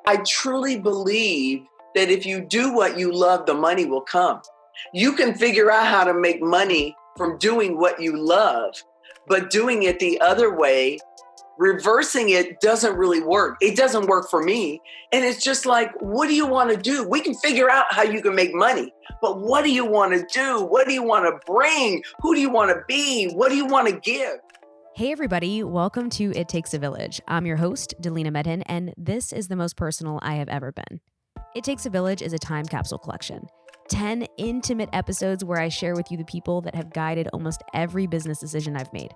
I truly believe that if you do what you love, the money will come. You can figure out how to make money from doing what you love, but doing it the other way, reversing it, doesn't really work. It doesn't work for me. And it's just like, what do you want to do? We can figure out how you can make money, but what do you want to do? What do you want to bring? Who do you want to be? What do you want to give? Hey everybody, welcome to It Takes a Village. I'm your host, Delina Medhin, and this is the most personal I have ever been. It Takes a Village is a time capsule collection. 10 intimate episodes where I share with you the people that have guided almost every business decision I've made.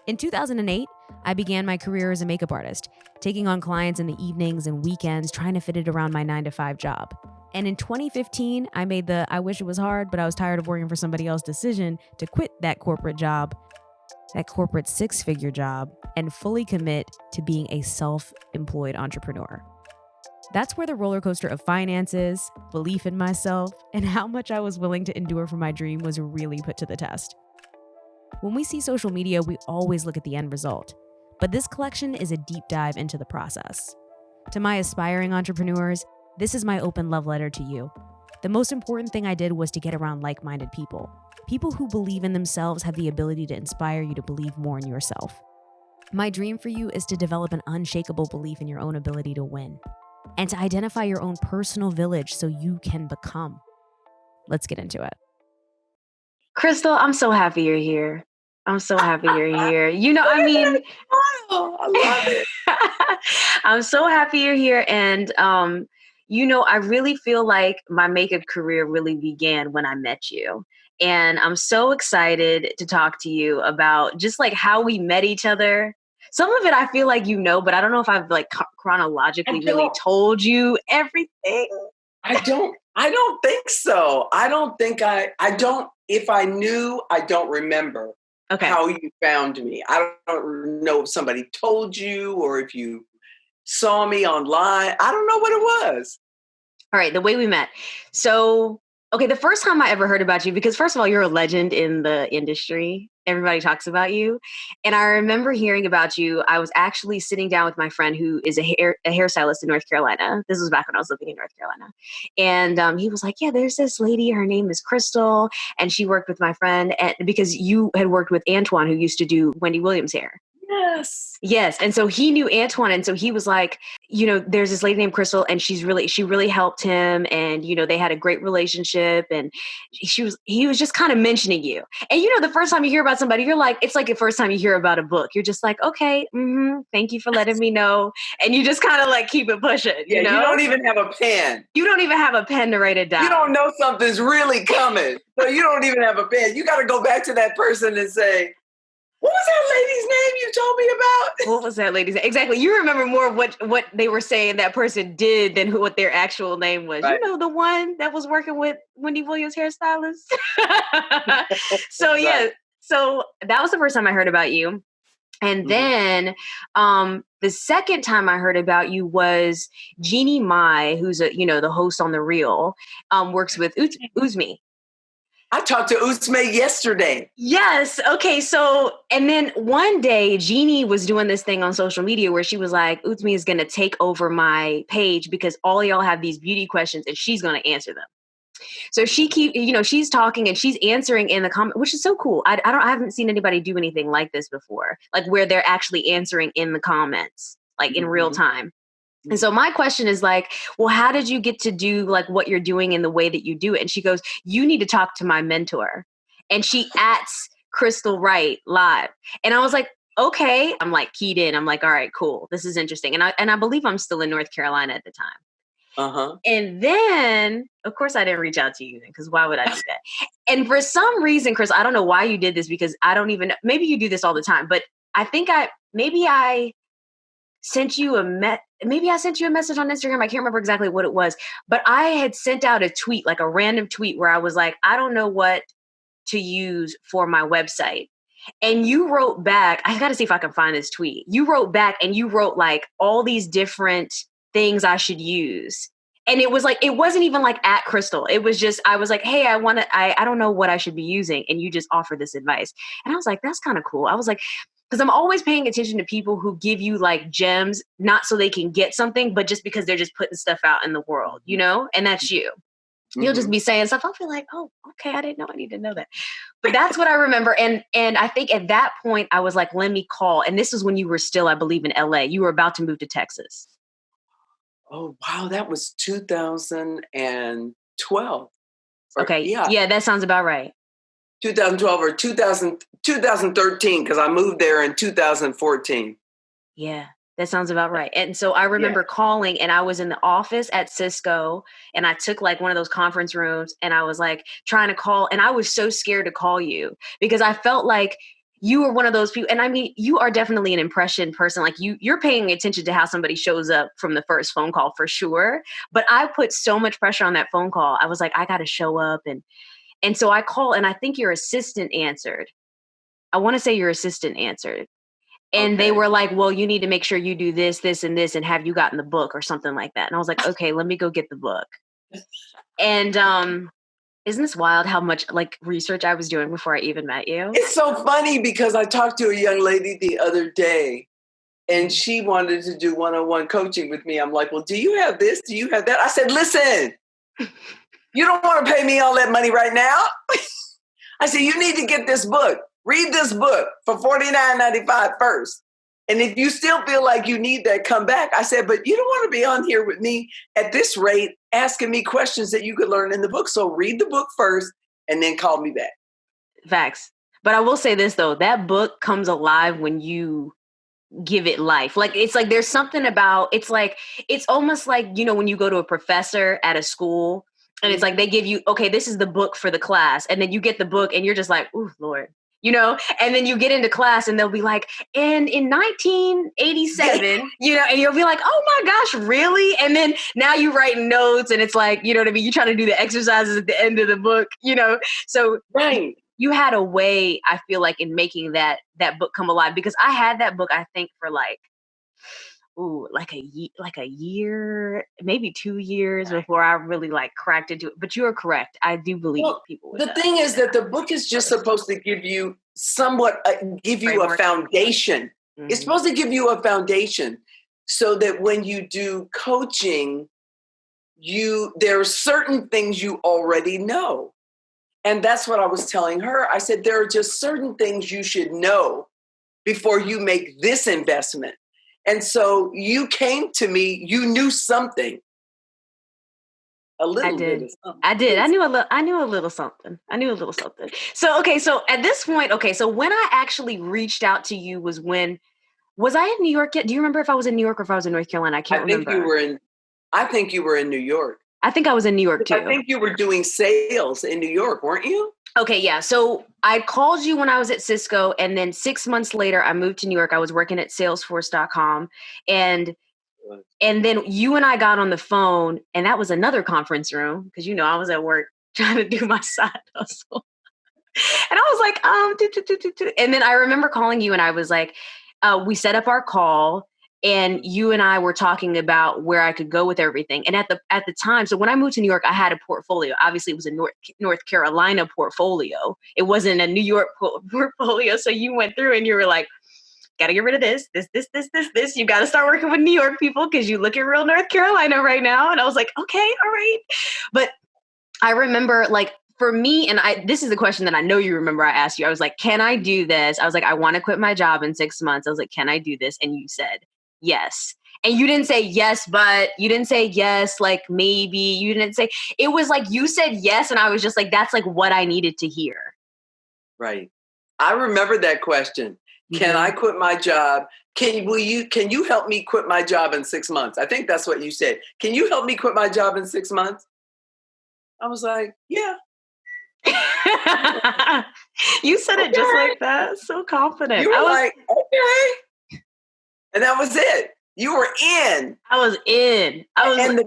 In 2008, I began my career as a makeup artist, taking on clients in the evenings and weekends, trying to fit it around my 9-to-5 job. And in 2015, I made the I wish it was hard, but I was tired of working for somebody else decision to quit that corporate job, that corporate six-figure job, and fully commit to being a self-employed entrepreneur. That's where the roller coaster of finances, belief in myself, and how much I was willing to endure for my dream was really put to the test. When we see social media, we always look at the end result. But this collection is a deep dive into the process. To my aspiring entrepreneurs, this is my open love letter to you. The most important thing I did was to get around like-minded people. People who believe in themselves have the ability to inspire you to believe more in yourself. My dream for you is to develop an unshakable belief in your own ability to win and to identify your own personal village so you can become. Let's get into it. Crystal, I'm so happy you're here. I'm so happy you're here. I love it. I'm so happy you're here. And, I really feel like my makeup career really began when I met you. And I'm so excited to talk to you about just like how we met each other. Some of it I feel like but I don't know if I've like chronologically really told you everything. I don't think so. If I knew, I don't remember how you found me. I don't know if somebody told you or if you saw me online. I don't know what it was. All right, the way we met. So, the first time I ever heard about you, because first of all, you're a legend in the industry. Everybody talks about you. And I remember hearing about you. I was actually sitting down with my friend who is a hairstylist in North Carolina. This was back when I was living in North Carolina. And he was like, yeah, there's this lady. Her name is Crystal. And she worked with my friend because you had worked with Antoine, who used to do Wendy Williams' hair. Yes. And so he knew Antoine. And so he was like, there's this lady named Crystal and she really helped him. And, they had a great relationship and he was just kind of mentioning you. And, the first time you hear about somebody, you're like, it's like the first time you hear about a book. You're just like, okay, thank you for letting me know. And you just kind of like keep it pushing, you don't even have a pen. You don't even have a pen to write it down. You don't know something's really coming. So you don't even have a pen. You got to go back to that person and say, what was that lady's name you told me about? What was that lady's name? Exactly. You remember more of what they were saying that person did than what their actual name was. Right. The one that was working with Wendy Williams hairstylist. So, right. Yeah. So that was the first time I heard about you. And then the second time I heard about you was Jeannie Mai, who's the host on The Real, works with Uzmi. I talked to Uzme yesterday. Yes. Okay. So, and then one day Jeannie was doing this thing on social media where she was like, Uzme is going to take over my page because all y'all have these beauty questions and she's going to answer them. So she's talking and she's answering in the comment, which is so cool. I haven't seen anybody do anything like this before, like where they're actually answering in the comments, like in real time. And so my question is like, well, how did you get to do like what you're doing in the way that you do it? And she goes, you need to talk to my mentor. And she @s Crystal Wright live. And I was like, okay. I'm like keyed in. I'm like, all right, cool. This is interesting. And I believe I'm still in North Carolina at the time. And then, of course, I didn't reach out to you because why would I do that? And for some reason, Chris, I don't know why you did this because I don't even know. Maybe you do this all the time, but I think I sent you a message on Instagram. I can't remember exactly what it was, but I had sent out a tweet, like a random tweet where I was like, I don't know what to use for my website. And you wrote back, I got to see if I can find this tweet. You wrote back and you wrote like all these different things I should use. And it was like, it wasn't even like @Crystal. It was just, I was like, hey, I don't know what I should be using. And you just offered this advice. And I was like, that's kind of cool. I was like, because I'm always paying attention to people who give you like gems, not so they can get something, but just because they're just putting stuff out in the world, you know? And that's you. You'll just be saying stuff. I'll feel like, oh, okay, I didn't know I need to know that. But that's what I remember. And I think at that point I was like, let me call. And this is when you were still, I believe, in LA. You were about to move to Texas. Oh, wow. That was 2012. Okay. Yeah. Yeah, that sounds about right. 2012 or 2013, because I moved there in 2014. Yeah, that sounds about right. And so I remember calling, and I was in the office at Cisco, and I took like one of those conference rooms, and I was like trying to call, and I was so scared to call you because I felt like you were one of those people. And I mean, you are definitely an impression person. Like you're paying attention to how somebody shows up from the first phone call for sure. But I put so much pressure on that phone call. I was like, I got to show up. And so I call, and I think your assistant answered. I want to say your assistant answered. And they were like, well, you need to make sure you do this, this, and this, and have you gotten the book or something like that. And I was like, okay, let me go get the book. And isn't this wild how much like research I was doing before I even met you? It's so funny because I talked to a young lady the other day and she wanted to do one-on-one coaching with me. I'm like, well, do you have this? Do you have that? I said, listen, you don't want to pay me all that money right now. I said, you need to get this book. Read this book for $49.95 first. And if you still feel like you need that, come back. I said, but you don't want to be on here with me at this rate, asking me questions that you could learn in the book. So read the book first and then call me back. Facts. But I will say this, though, that book comes alive when you give it life. Like, it's like there's something about, it's almost like, you know, when you go to a professor at a school and it's like they give you, okay, this is the book for the class. And then you get the book and you're just like, ooh, Lord. You know, and then you get into class and they'll be like, and in 1987, you know, and you'll be like, oh my gosh, really? And then now you write notes and it's like, you know what I mean? You try to do the exercises at the end of the book, you know? So you had a way, I feel like, in making that book come alive, because I had that book, I think, for like a year, maybe 2 years before I really like cracked into it. But you are correct. I do believe people would. The thing is that the book is just supposed to give you a foundation. Mm-hmm. It's supposed to give you a foundation so that when you do coaching, there are certain things you already know. And that's what I was telling her. I said, there are just certain things you should know before you make this investment. And so you came to me, you knew something. A little bit of something. I did. I knew a little something. So, okay. So at this point, so when I actually reached out to you was I in New York yet? Do you remember if I was in New York or if I was in North Carolina? I can't remember. I think you were in New York. I think I was in New York too. I think you were doing sales in New York, weren't you? Okay, yeah. So I called you when I was at Cisco, and then 6 months later, I moved to New York. I was working at Salesforce.com, and then you and I got on the phone, and that was another conference room because, you know, I was at work trying to do my side hustle. And I was like, and then I remember calling you, and I was like, we set up our call. And you and I were talking about where I could go with everything. And at the time, so when I moved to New York, I had a portfolio. Obviously, it was a North Carolina portfolio. It wasn't a New York portfolio. So you went through and you were like, got to get rid of this. You got to start working with New York people because you look at real North Carolina right now. And I was like, okay, all right. But I remember, like, for me, and this is the question that I know you remember I asked you. I was like, can I do this? I was like, I want to quit my job in 6 months. I was like, can I do this? And you said, yes. And you didn't say yes, but you didn't say yes, like maybe. You didn't say, it was like you said yes. And I was just like, that's like what I needed to hear. Right. I remember that question. Mm-hmm. Can I quit my job? Can you help me quit my job in 6 months? I think that's what you said. Can you help me quit my job in 6 months? I was like, yeah. You said it just like that. So confident. You were like, okay. And that was it. You were in. I was in. And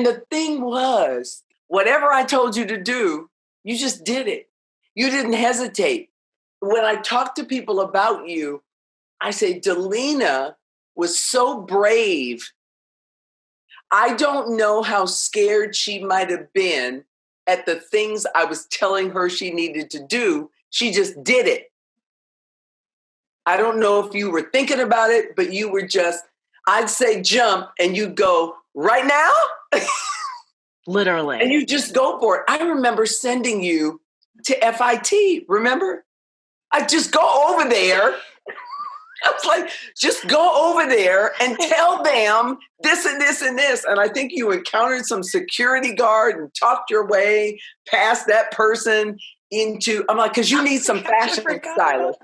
the thing was, whatever I told you to do, you just did it. You didn't hesitate. When I talk to people about you, I say, Delina was so brave. I don't know how scared she might have been at the things I was telling her she needed to do. She just did it. I don't know if you were thinking about it, but you were just, I'd say jump and you'd go, right now? Literally. And you just go for it. I remember sending you to FIT, remember? I just go over there. I was like, just go over there and tell them this and this and this. And I think you encountered some security guard and talked your way past that person into, I'm like, because you need some fashion stylist.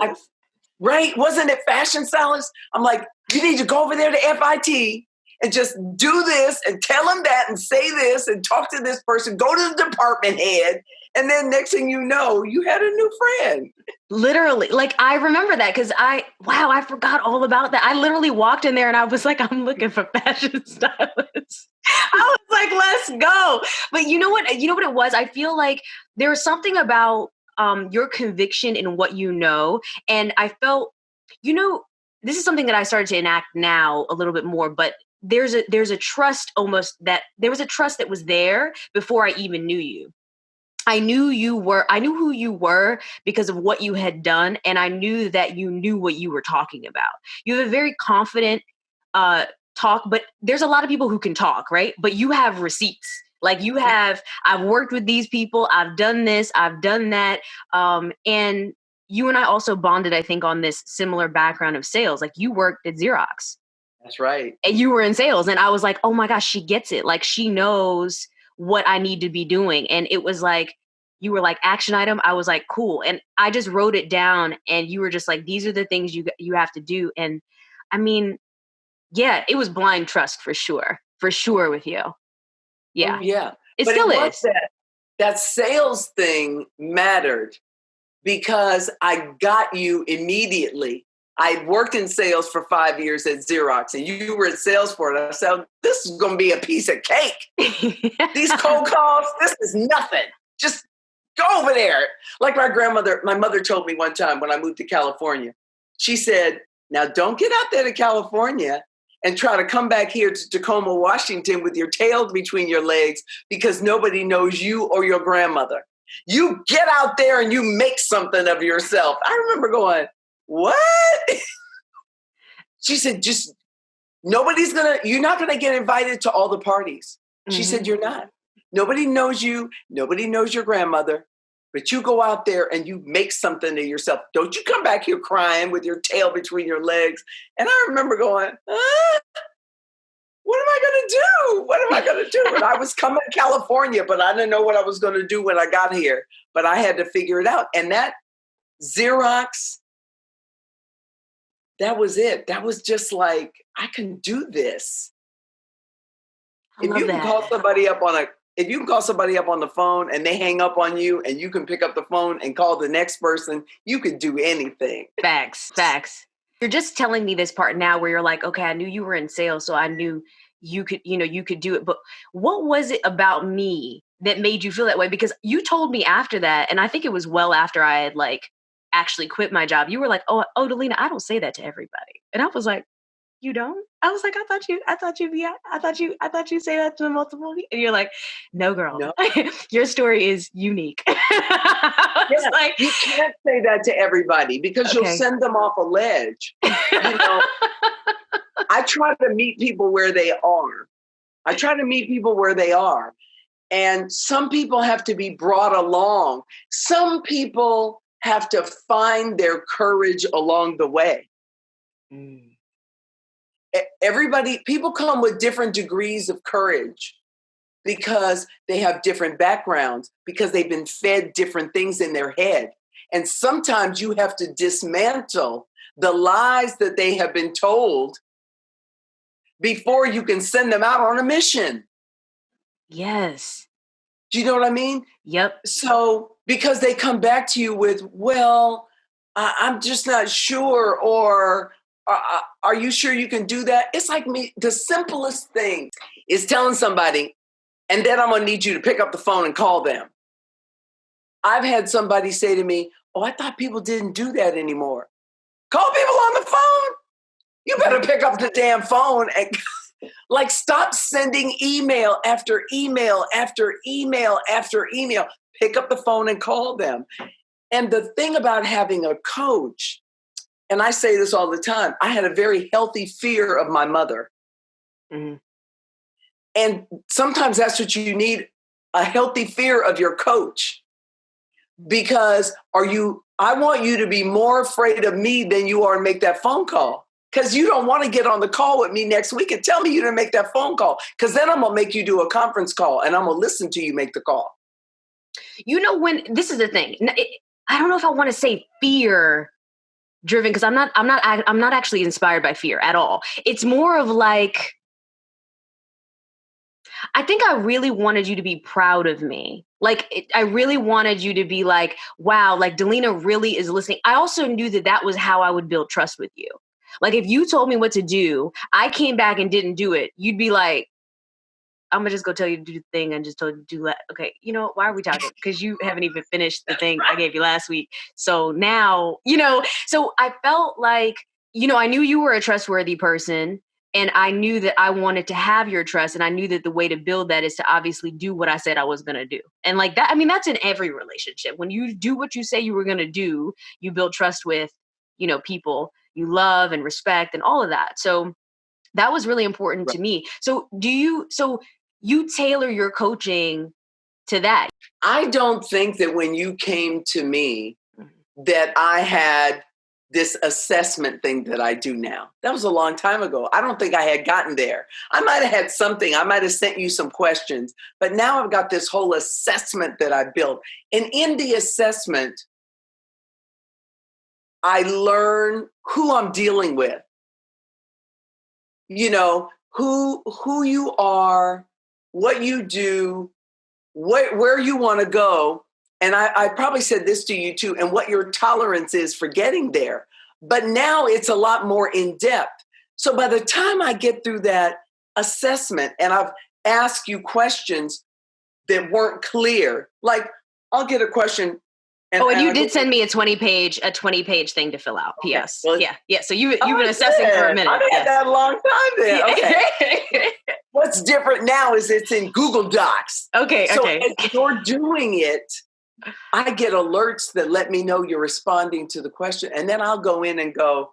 Right? Wasn't it fashion stylist? I'm like, you need to go over there to FIT and just do this and tell them that and say this and talk to this person, go to the department head. And then next thing you know, you had a new friend. Literally. Like, I remember that because I forgot all about that. I literally walked in there and I was like, I'm looking for fashion stylists. I was like, let's go. But you know what it was? I feel like there was something about your conviction in what you know. And I felt, this is something that I started to enact now a little bit more, but there's a trust almost that there was a trust that was there before I even knew you. I knew who you were because of what you had done. And I knew that you knew what you were talking about. You have a very confident talk, but there's a lot of people who can talk, right? But you have receipts. Like I've worked with these people. I've done this, I've done that. And you and I also bonded, I think, on this similar background of sales. Like you worked at Xerox. That's right. And you were in sales. And I was like, oh my gosh, she gets it. Like she knows what I need to be doing. And it was like, you were like, action item. I was like, cool. And I just wrote it down and you were just like, these are the things you have to do. And I mean, yeah, it was blind trust for sure with you. Yeah. Oh, yeah. It still is. That sales thing mattered because I got you immediately. I worked in sales for 5 years at Xerox and you were in sales for it. I said, this is going to be a piece of cake. These cold calls, this is nothing. Just go over there. Like my mother told me one time when I moved to California, she said, now don't get out there to California and try to come back here to Tacoma, Washington with your tail between your legs because nobody knows you or your grandmother. You get out there and you make something of yourself. I remember going, what? She said, you're not going to get invited to all the parties. She said, you're not. Nobody knows you. Nobody knows your grandmother, but you go out there and you make something of yourself. Don't you come back here crying with your tail between your legs. And I remember going, what am I going to do? What am I going to do? And I was coming to California, but I didn't know what I was going to do when I got here, but I had to figure it out. And that Xerox, that was it. That was just like, I can do this. If you can call somebody up on the phone and they hang up on you and you can pick up the phone and call the next person, you could do anything. Facts. You're just telling me this part now where you're like, okay, I knew you were in sales, so I knew you could do it. But what was it about me that made you feel that way? Because you told me after that, and I think it was well after I had like actually quit my job. You were like, oh, Delina, I don't say that to everybody. And I was like, you don't? I was like, I thought you say that to multiple people. And you're like, no, girl, no. Your story is unique. Yeah, like, you can't say that to everybody because you'll send them off a ledge. I try to meet people where they are. And some people have to be brought along. Some people have to find their courage along the way. People come with different degrees of courage because they have different backgrounds, because they've been fed different things in their head. And sometimes you have to dismantle the lies that they have been told before you can send them out on a mission. Yes. Do you know what I mean? Yep. So because they come back to you with, well, I'm just not sure, or are you sure you can do that? It's like me. The simplest thing is telling somebody, and then I'm going to need you to pick up the phone and call them. I've had somebody say to me, oh, I thought people didn't do that anymore. Call people on the phone. You better pick up the damn phone and like stop sending email after email after email after email. Pick up the phone and call them. And the thing about having a coach and I say this all the time, I had a very healthy fear of my mother. Mm-hmm. And sometimes that's what you need, a healthy fear of your coach. Because I want you to be more afraid of me than you are to make that phone call. Because you don't want to get on the call with me next week and tell me you didn't make that phone call. Because then I'm going to make you do a conference call and I'm going to listen to you make the call. You know, when this is the thing, I don't know if I want to say fear driven, because I'm not actually inspired by fear at all. It's more of like, I think I really wanted you to be proud of me. Like, I really wanted you to be like, wow, like Delina really is listening. I also knew that was how I would build trust with you. Like, if you told me what to do, I came back and didn't do it, you'd be like, I'm gonna just go tell you to do the thing and just told you to do that. Okay, you know, why are we talking? Because you haven't even finished the thing I gave you last week. So now, so I felt like, I knew you were a trustworthy person. And I knew that I wanted to have your trust. And I knew that the way to build that is to obviously do what I said I was going to do. And like that, I mean, that's in every relationship. When you do what you say you were going to do, you build trust with, people you love and respect and all of that. So that was really important to me. So you tailor your coaching to that? I don't think that when you came to me that I had this assessment thing that I do now. That was a long time ago. I don't think I had gotten there. I might have had something. I might have sent you some questions, but now I've got this whole assessment that I built. And in the assessment, I learn who I'm dealing with. Who you are, what you do, where you want to go. And I probably said this to you too, and what your tolerance is for getting there. But now it's a lot more in depth. So by the time I get through that assessment and I've asked you questions that weren't clear, like I'll get a question. And you did send me a 20-page thing to fill out. Okay. PS. Well, yeah. So you've been assessing for a minute. I've had that a long time then. Okay. What's different now is it's in Google Docs. Okay. So as you're doing it, I get alerts that let me know you're responding to the question. And then I'll go in and go,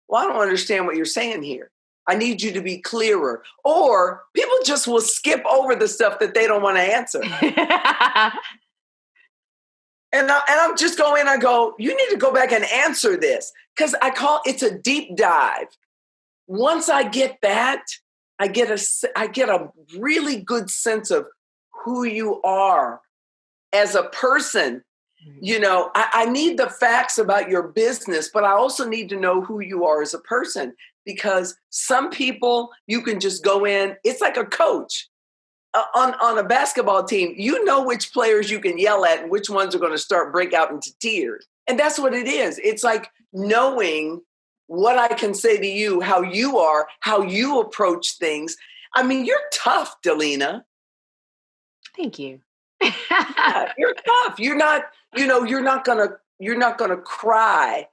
well, I don't understand what you're saying here. I need you to be clearer. Or people just will skip over the stuff that they don't want to answer. And I'm just going, I go, you need to go back and answer this. Because it's a deep dive. Once I get that, I get a really good sense of who you are as a person. I need the facts about your business, but I also need to know who you are as a person, because some people you can just go in. It's like a coach on a basketball team. You know which players you can yell at and which ones are going to break out into tears. And that's what it is. It's like knowing what I can say to you, how you are, how you approach things. I mean, you're tough, Delina. Thank you. Yeah, you're tough. You're not gonna cry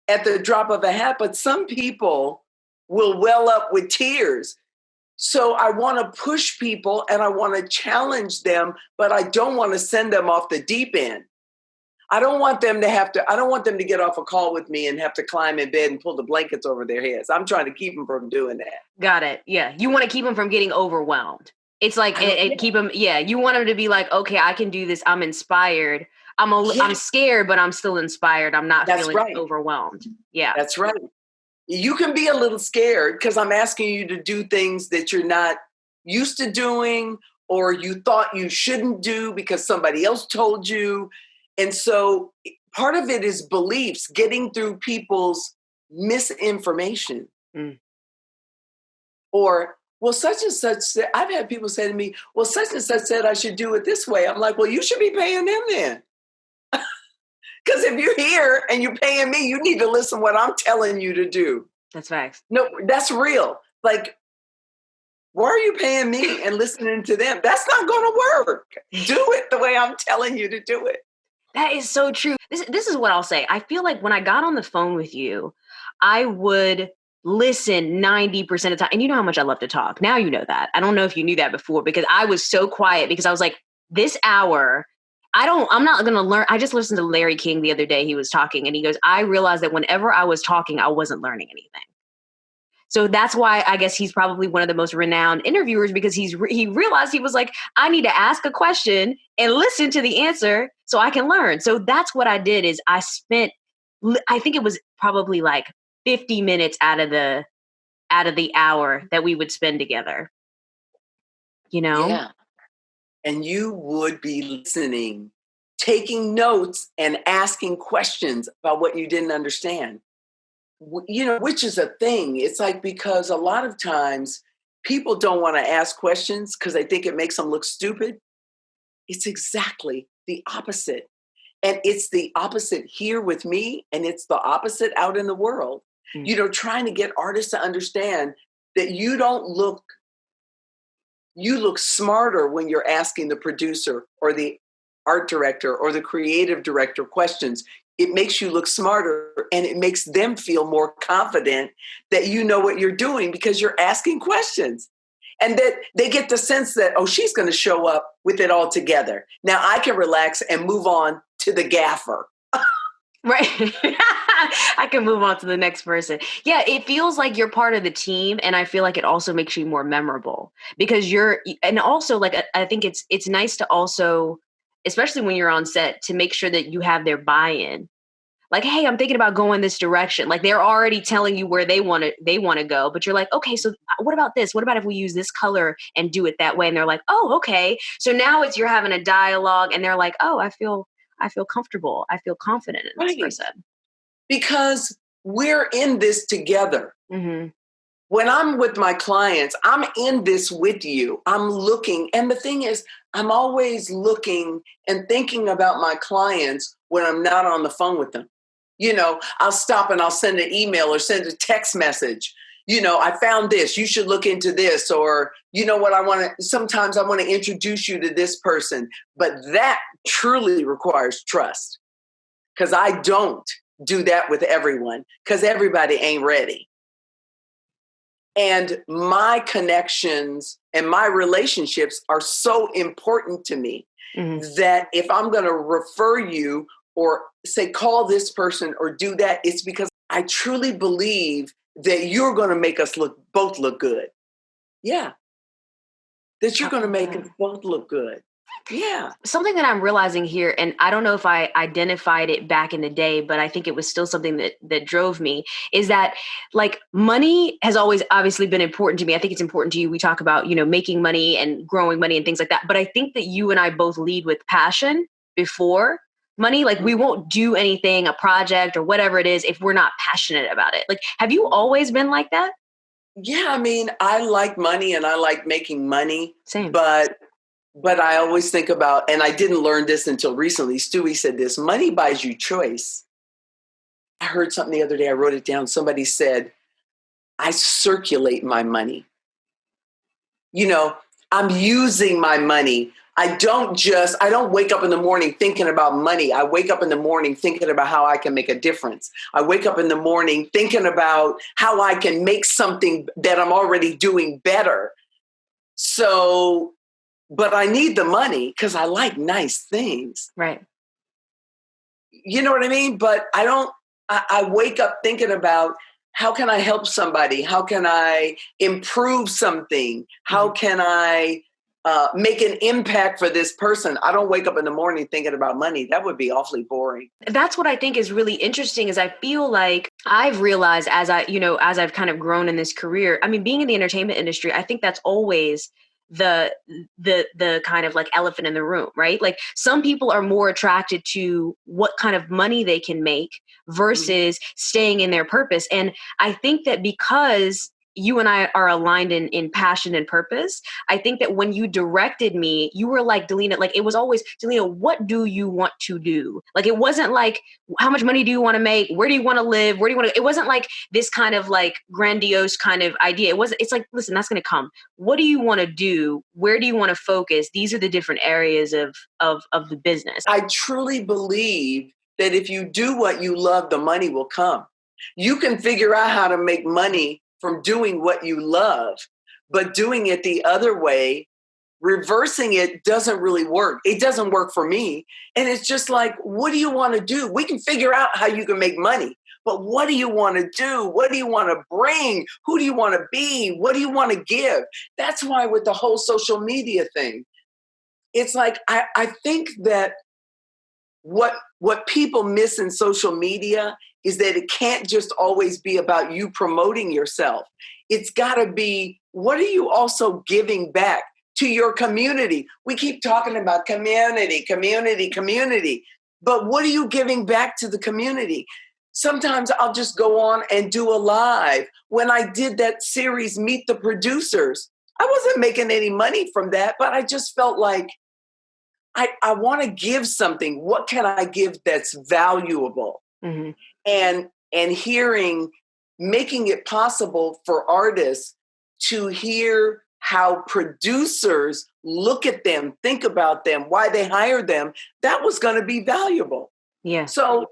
at the drop of a hat, but some people will well up with tears. So I want to push people and I want to challenge them, but I don't want to send them off the deep end. I don't want them to get off a call with me and have to climb in bed and pull the blankets over their heads. I'm trying to keep them from doing that. Got it. Yeah. You want to keep them from getting overwhelmed. It's like, keep them. Yeah. You want them to be like, okay, I can do this. I'm inspired. I'm scared, but I'm still inspired. I'm not feeling overwhelmed. Yeah. That's right. You can be a little scared because I'm asking you to do things that you're not used to doing, or you thought you shouldn't do because somebody else told you. And so part of it is beliefs, getting through people's misinformation. Or, well, such and such said, I've had people say to me, well, such and such said I should do it this way. I'm like, well, you should be paying them then. Because if you're here and you're paying me, you need to listen to what I'm telling you to do. That's facts. No, that's real. Like, why are you paying me and listening to them? That's not going to work. Do it the way I'm telling you to do it. That is so true. This is what I'll say. I feel like when I got on the phone with you, I would listen 90% of the time. And you know how much I love to talk. Now you know that. I don't know if you knew that before, because I was so quiet, because I was like, this hour, I'm not going to learn. I just listened to Larry King the other day. He was talking and he goes, I realized that whenever I was talking, I wasn't learning anything. So that's why I guess he's probably one of the most renowned interviewers, because he realized, he was like, I need to ask a question and listen to the answer so I can learn. So that's what I did. Is I think it was probably like 50 minutes out of the hour that we would spend together. Yeah. And you would be listening, taking notes and asking questions about what you didn't understand. Which is a thing. It's like, because a lot of times people don't want to ask questions because they think it makes them look stupid. It's exactly the opposite. And it's the opposite here with me, and it's the opposite out in the world. Trying to get artists to understand that you look smarter when you're asking the producer or the art director or the creative director questions. It makes you look smarter, and it makes them feel more confident that you know what you're doing because you're asking questions. And that they get the sense that, oh, she's going to show up with it all together. Now I can relax and move on to the gaffer. Right. I can move on to the next person. Yeah, it feels like you're part of the team. And I feel like it also makes you more memorable because and also like, I think it's nice to also, especially when you're on set, to make sure that you have their buy-in. Like, hey, I'm thinking about going this direction. Like, they're already telling you where they want to go, but you're like, okay, so what about this? What about if we use this color and do it that way? And they're like, oh, okay. So now you're having a dialogue, and they're like, oh, I feel comfortable. I feel confident in this person. Because we're in this together. Mm-hmm. When I'm with my clients, I'm in this with you. I'm looking. And the thing is, I'm always looking and thinking about my clients when I'm not on the phone with them. I'll stop and I'll send an email or send a text message. I found this, you should look into this, or sometimes I want to introduce you to this person. But that truly requires trust, because I don't do that with everyone, because everybody ain't ready. And my connections and my relationships are so important to me that if I'm going to refer you or say, call this person or do that, it's because I truly believe that you're going to make us both look good. Yeah. That you're going to make us both look good. Yeah. Something that I'm realizing here, and I don't know if I identified it back in the day, but I think it was still something that drove me, is that like money has always obviously been important to me. I think it's important to you. We talk about, making money and growing money and things like that. But I think that you and I both lead with passion before money. Like, we won't do anything, a project or whatever it is, if we're not passionate about it. Like, have you always been like that? Yeah. I mean, I like money and I like making money. Same. But I always think about, and I didn't learn this until recently, Stewie said this, money buys you choice. I heard something the other day, I wrote it down. Somebody said, I circulate my money. I'm using my money. I don't wake up in the morning thinking about money. I wake up in the morning thinking about how I can make a difference. I wake up in the morning thinking about how I can make something that I'm already doing better. So, but I need the money because I like nice things. Right. You know what I mean? But I wake up thinking about, how can I help somebody? How can I improve something? How can I make an impact for this person? I don't wake up in the morning thinking about money. That would be awfully boring. That's what I think is really interesting, is I feel like I've realized as I've kind of grown in this career, I mean, being in the entertainment industry, I think that's always the kind of like elephant in the room, right? Like, some people are more attracted to what kind of money they can make versus staying in their purpose. And I think that because you and I are aligned in passion and purpose, I think that when you directed me, you were like, Delina, like, it was always, Delina, what do you want to do? Like, it wasn't like, how much money do you want to make? Where do you want to live? Where do you want to, it wasn't like this kind of like grandiose kind of idea. It's like, listen, that's going to come. What do you want to do? Where do you want to focus? These are the different areas of the business. I truly believe that if you do what you love, the money will come. You can figure out how to make money from doing what you love, but doing it the other way reversing it doesn't really work. It doesn't work for me. And it's just like, what do you want to do? We can figure out how you can make money, but what do you want to do? What do you want to bring? Who do you want to be? What do you want to give? That's why with the whole social media thing, it's like, I think that what people miss in social media is that it can't just always be about you promoting yourself. It's got to be, what are you also giving back to your community? We keep talking about community, but what are you giving back to the community? Sometimes I'll just go on and do a live. When I did that series, Meet the Producers, I wasn't making any money from that, but I just felt like I want to give something. What can I give that's valuable? Mm-hmm. And making it possible for artists to hear how producers look at them, think about them, why they hired them, that was going to be valuable. Yeah. So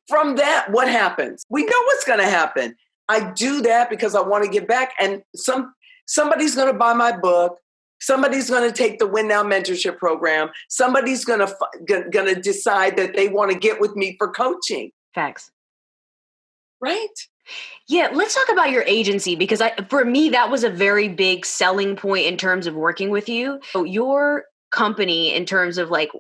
from that, what happens? We know what's going to happen. I do that because I want to give back. And somebody's going to buy my book. Somebody's going to take the Win Now Mentorship Program. Somebody's going to decide that they want to get with me for coaching. Facts. Right? Yeah, let's talk about your agency, because for me, that was a very big selling point in terms of working with you. So your company, in terms of like,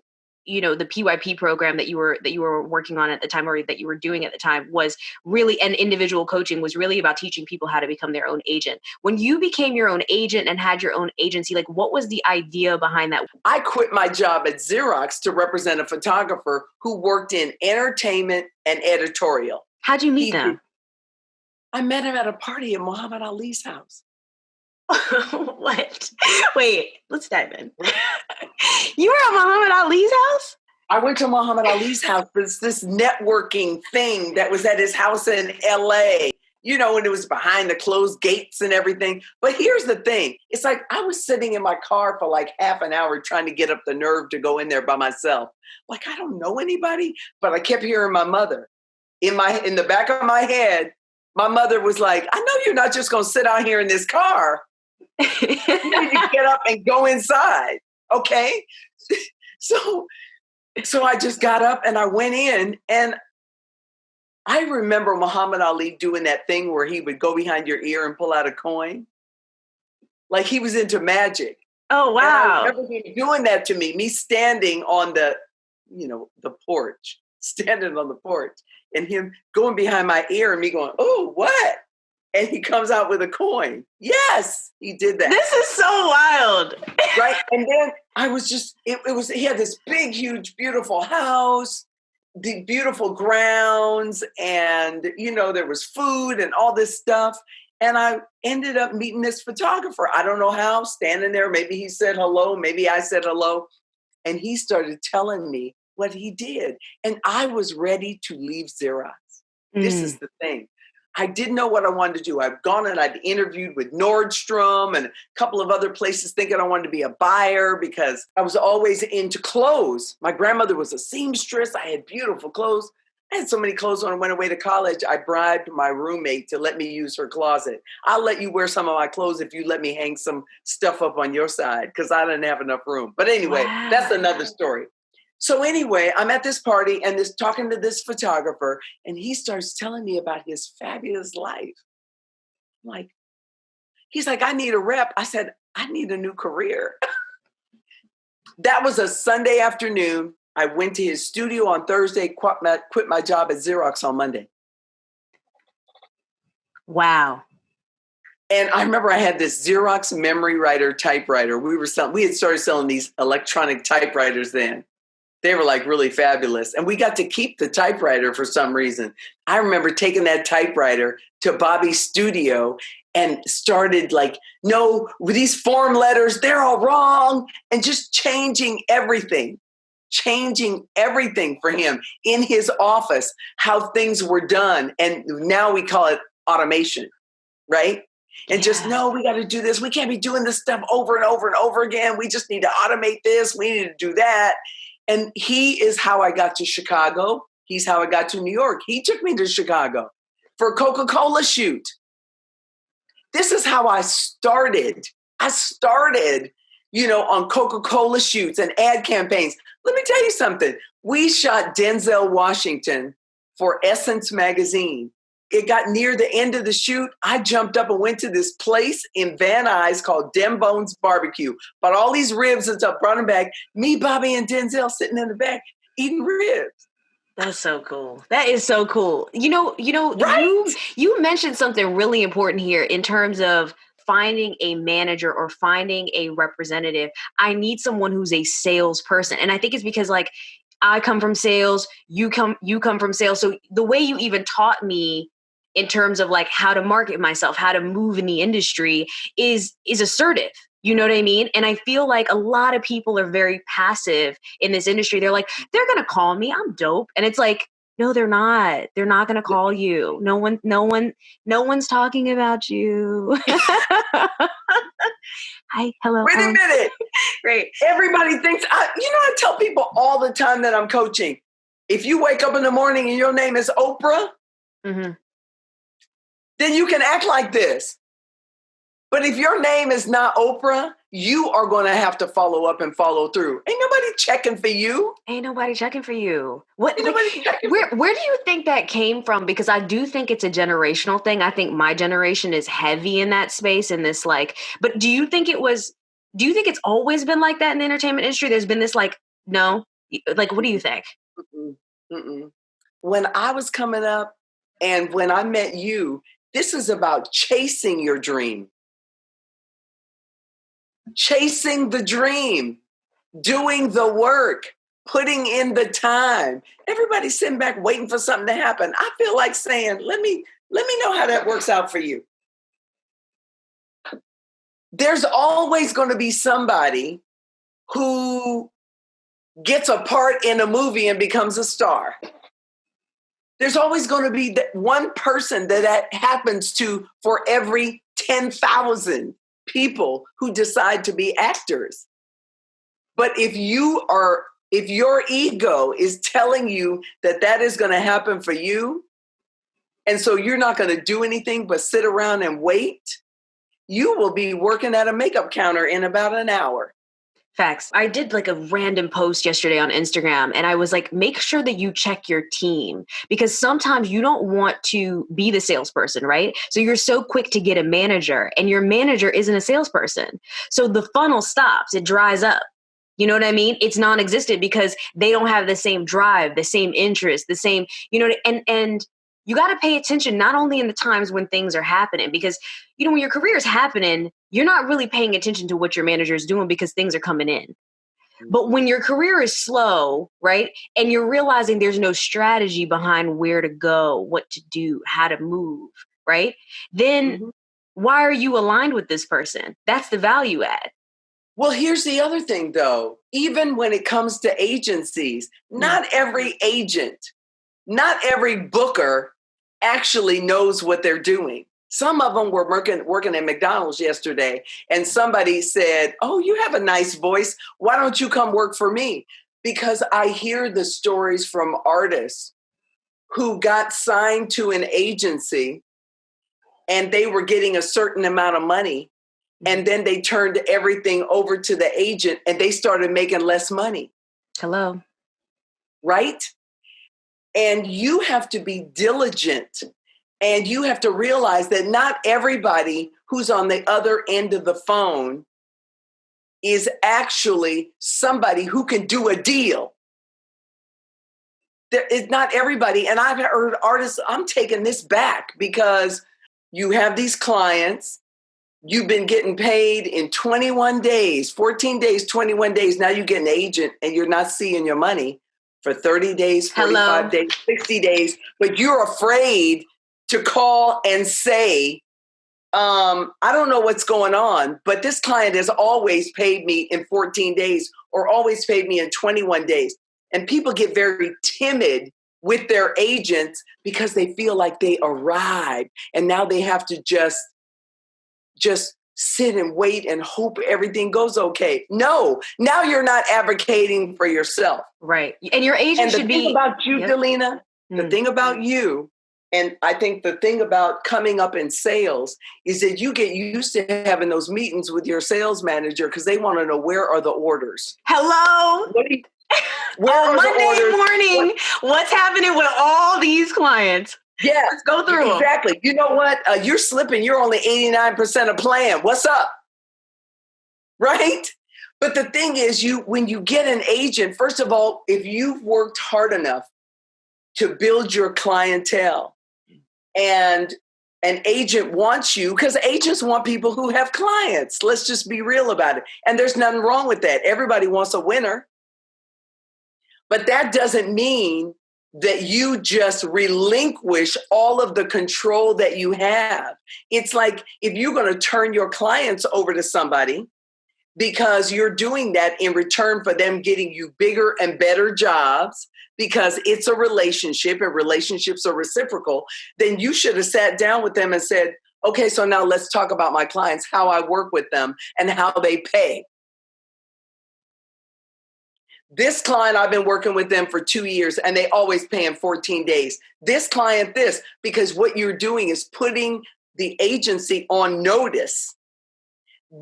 you know, the PYP program that you were working on at the time, or that you were doing at the time, was really, and individual coaching was really about teaching people how to become their own agent. When you became your own agent and had your own agency, like, what was the idea behind that? I quit my job at Xerox to represent a photographer who worked in entertainment and editorial. How'd you meet them? I met him at a party at Muhammad Ali's house. What? Wait, let's dive in. You were at Muhammad Ali's house? I went to Muhammad Ali's house. It's this networking thing that was at his house in LA, you know, and it was behind the closed gates and everything. But here's the thing. It's like I was sitting in my car for like half an hour trying to get up the nerve to go in there by myself. Like, I don't know anybody, but I kept hearing my mother in the back of my head. My mother was like, I know you're not just going to sit out here in this car. You need to get up and go inside. Okay. So I just got up and I went in, and I remember Muhammad Ali doing that thing where he would go behind your ear and pull out a coin. Like he was into magic. Oh, wow. And I remember him doing that to me standing on the porch, and him going behind my ear and me going, oh, what? And he comes out with a coin. Yes, he did that. This is so wild. Right. And then I was just, he had this big, huge, beautiful house, the beautiful grounds, and, you know, there was food and all this stuff. And I ended up meeting this photographer. I don't know how, standing there. Maybe he said hello. Maybe I said hello. And he started telling me what he did. And I was ready to leave Xerox. This is the thing. I didn't know what I wanted to do. I've gone and I'd interviewed with Nordstrom and a couple of other places thinking I wanted to be a buyer because I was always into clothes. My grandmother was a seamstress. I had beautiful clothes. I had so many clothes when I went away to college. I bribed my roommate to let me use her closet. I'll let you wear some of my clothes if you let me hang some stuff up on your side because I didn't have enough room. But anyway, That's another story. So anyway, I'm at this party and talking to this photographer, and he starts telling me about his fabulous life. He's like, I need a rep. I said, I need a new career. That was a Sunday afternoon. I went to his studio on Thursday, quit my job at Xerox on Monday. Wow. And I remember I had this Xerox memory writer typewriter. We had started selling these electronic typewriters then. They were like really fabulous. And we got to keep the typewriter for some reason. I remember taking that typewriter to Bobby's studio and started like, no, with these form letters, they're all wrong. And just changing everything for him in his office, how things were done. And now we call it automation, right? And just, no, we got to do this. We can't be doing this stuff over and over and over again. We just need to automate this. We need to do that. And he is how I got to Chicago. He's how I got to New York. He took me to Chicago for a Coca-Cola shoot. This is how I started. I started on Coca-Cola shoots and ad campaigns. Let me tell you something. We shot Denzel Washington for Essence magazine. It got near the end of the shoot. I jumped up and went to this place in Van Nuys called Dem Bones Barbecue. Bought all these ribs and stuff, brought them back. Me, Bobby, and Denzel sitting in the back eating ribs. That's so cool. That is so cool. Right? You mentioned something really important here in terms of finding a manager or finding a representative. I need someone who's a salesperson. And I think it's because I come from sales, you come from sales. So the way you even taught me in terms of how to market myself, how to move in the industry is assertive. You know what I mean? And I feel like a lot of people are very passive in this industry. They're like, they're going to call me. I'm dope. And it's like, no, they're not. They're not going to call you. No one's talking about you. Hi, hello. Wait a minute. Great. Everybody thinks, I tell people all the time that I'm coaching. If you wake up in the morning and your name is Oprah, mm-hmm. then you can act like this. But if your name is not Oprah, you are going to have to follow up and follow through. Ain't nobody checking for you. Ain't nobody checking for you. Where do you think that came from? Because I do think it's a generational thing. I think my generation is heavy in that space and this but do you think it's always been like that in the entertainment industry? There's been this no? What do you think? Mm-mm. When I was coming up and when I met you, this is about chasing your dream. Chasing the dream, doing the work, putting in the time. Everybody's sitting back waiting for something to happen. I feel like saying, let me know how that works out for you. There's always going to be somebody who gets a part in a movie and becomes a star. There's always going to be that one person that happens to for every 10,000 people who decide to be actors. But if your ego is telling you that is going to happen for you, and so you're not going to do anything but sit around and wait, you will be working at a makeup counter in about an hour. Facts. I did a random post yesterday on Instagram and I was like, make sure that you check your team because sometimes you don't want to be the salesperson, right? So you're so quick to get a manager and your manager isn't a salesperson. So the funnel stops, it dries up. You know what I mean? It's non-existent because they don't have the same drive, the same interest, the same, and you got to pay attention not only in the times when things are happening, because, when your career is happening, you're not really paying attention to what your manager is doing because things are coming in. But when your career is slow, right, and you're realizing there's no strategy behind where to go, what to do, how to move, right, then why are you aligned with this person? That's the value add. Well, here's the other thing, though. Even when it comes to agencies, not every agent, not every booker actually knows what they're doing. Some of them were working at McDonald's yesterday, and somebody said, "Oh, you have a nice voice. Why don't you come work for me?" Because I hear the stories from artists who got signed to an agency, and they were getting a certain amount of money, and then they turned everything over to the agent, and they started making less money. Hello. Right? And you have to be diligent. And you have to realize that not everybody who's on the other end of the phone is actually somebody who can do a deal. There is not everybody. And I've heard artists, I'm taking this back because you have these clients, you've been getting paid in 21 days, 14 days, 21 days. Now you get an agent and you're not seeing your money for 30 days, 45 days, 60 days, but you're afraid to call and say, I don't know what's going on, but this client has always paid me in 14 days or always paid me in 21 days. And people get very timid with their agents because they feel like they arrived and now they have to just sit and wait and hope everything goes okay. No, now you're not advocating for yourself. Right. And your agent should be... The thing about you, Delina, the thing about you And I think the thing about coming up in sales is that you get used to having those meetings with your sales manager because they want to know, where are the orders? Hello. Where are Monday the orders? morning, what's happening with all these clients? Yeah, let's go through exactly. them. You know what? You're slipping. You're only 89% of plan. What's up? Right? But the thing is, when you get an agent, first of all, if you've worked hard enough to build your clientele, and an agent wants you, because agents want people who have clients. Let's just be real about it. And there's nothing wrong with that. Everybody wants a winner. But that doesn't mean that you just relinquish all of the control that you have. It's like if you're going to turn your clients over to somebody because you're doing that in return for them getting you bigger and better jobs, because it's a relationship and relationships are reciprocal, then you should have sat down with them and said, okay, so now let's talk about my clients, how I work with them and how they pay. This client, I've been working with them for 2 years and they always pay in 14 days. This client, this, because what you're doing is putting the agency on notice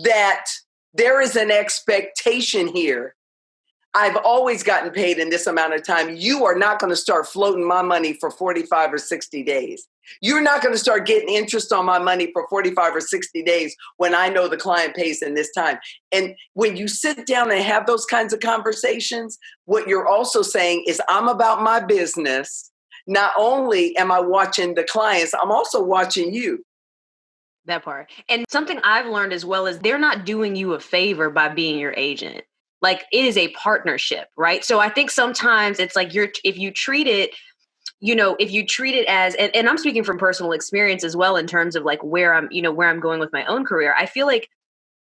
that there is an expectation here. I've always gotten paid in this amount of time. You are not going to start floating my money for 45 or 60 days. You're not going to start getting interest on my money for 45 or 60 days when I know the client pays in this time. And when you sit down and have those kinds of conversations, what you're also saying is, I'm about my business. Not only am I watching the clients, I'm also watching you. That part. And something I've learned as well is they're not doing you a favor by being your agent. Like, it is a partnership, right? So I think sometimes it's like if you treat it as, and I'm speaking from personal experience as well in terms of like where I'm going with my own career. I feel like,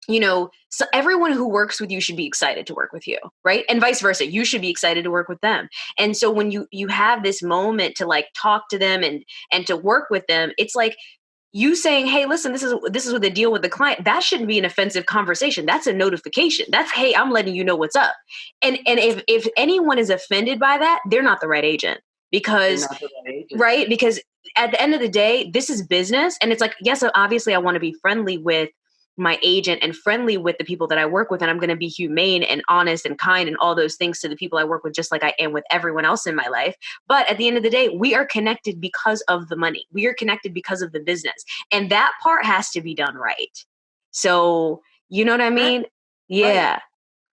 so everyone who works with you should be excited to work with you, right? And vice versa. You should be excited to work with them. And so when you have this moment to like talk to them and to work with them, it's like, you saying, hey, listen, this is what the deal with the client. That shouldn't be an offensive conversation. That's a notification. That's, hey, I'm letting you know what's up. And if anyone is offended by that, they're not the right agent. Because, right? Because at the end of the day, this is business. And it's like, yes, obviously I want to be friendly with my agent and friendly with the people that I work with. And I'm going to be humane and honest and kind and all those things to the people I work with, just like I am with everyone else in my life. But at the end of the day, we are connected because of the money. We are connected because of the business. And that part has to be done right. So, you know what I mean? Right. Yeah. Right.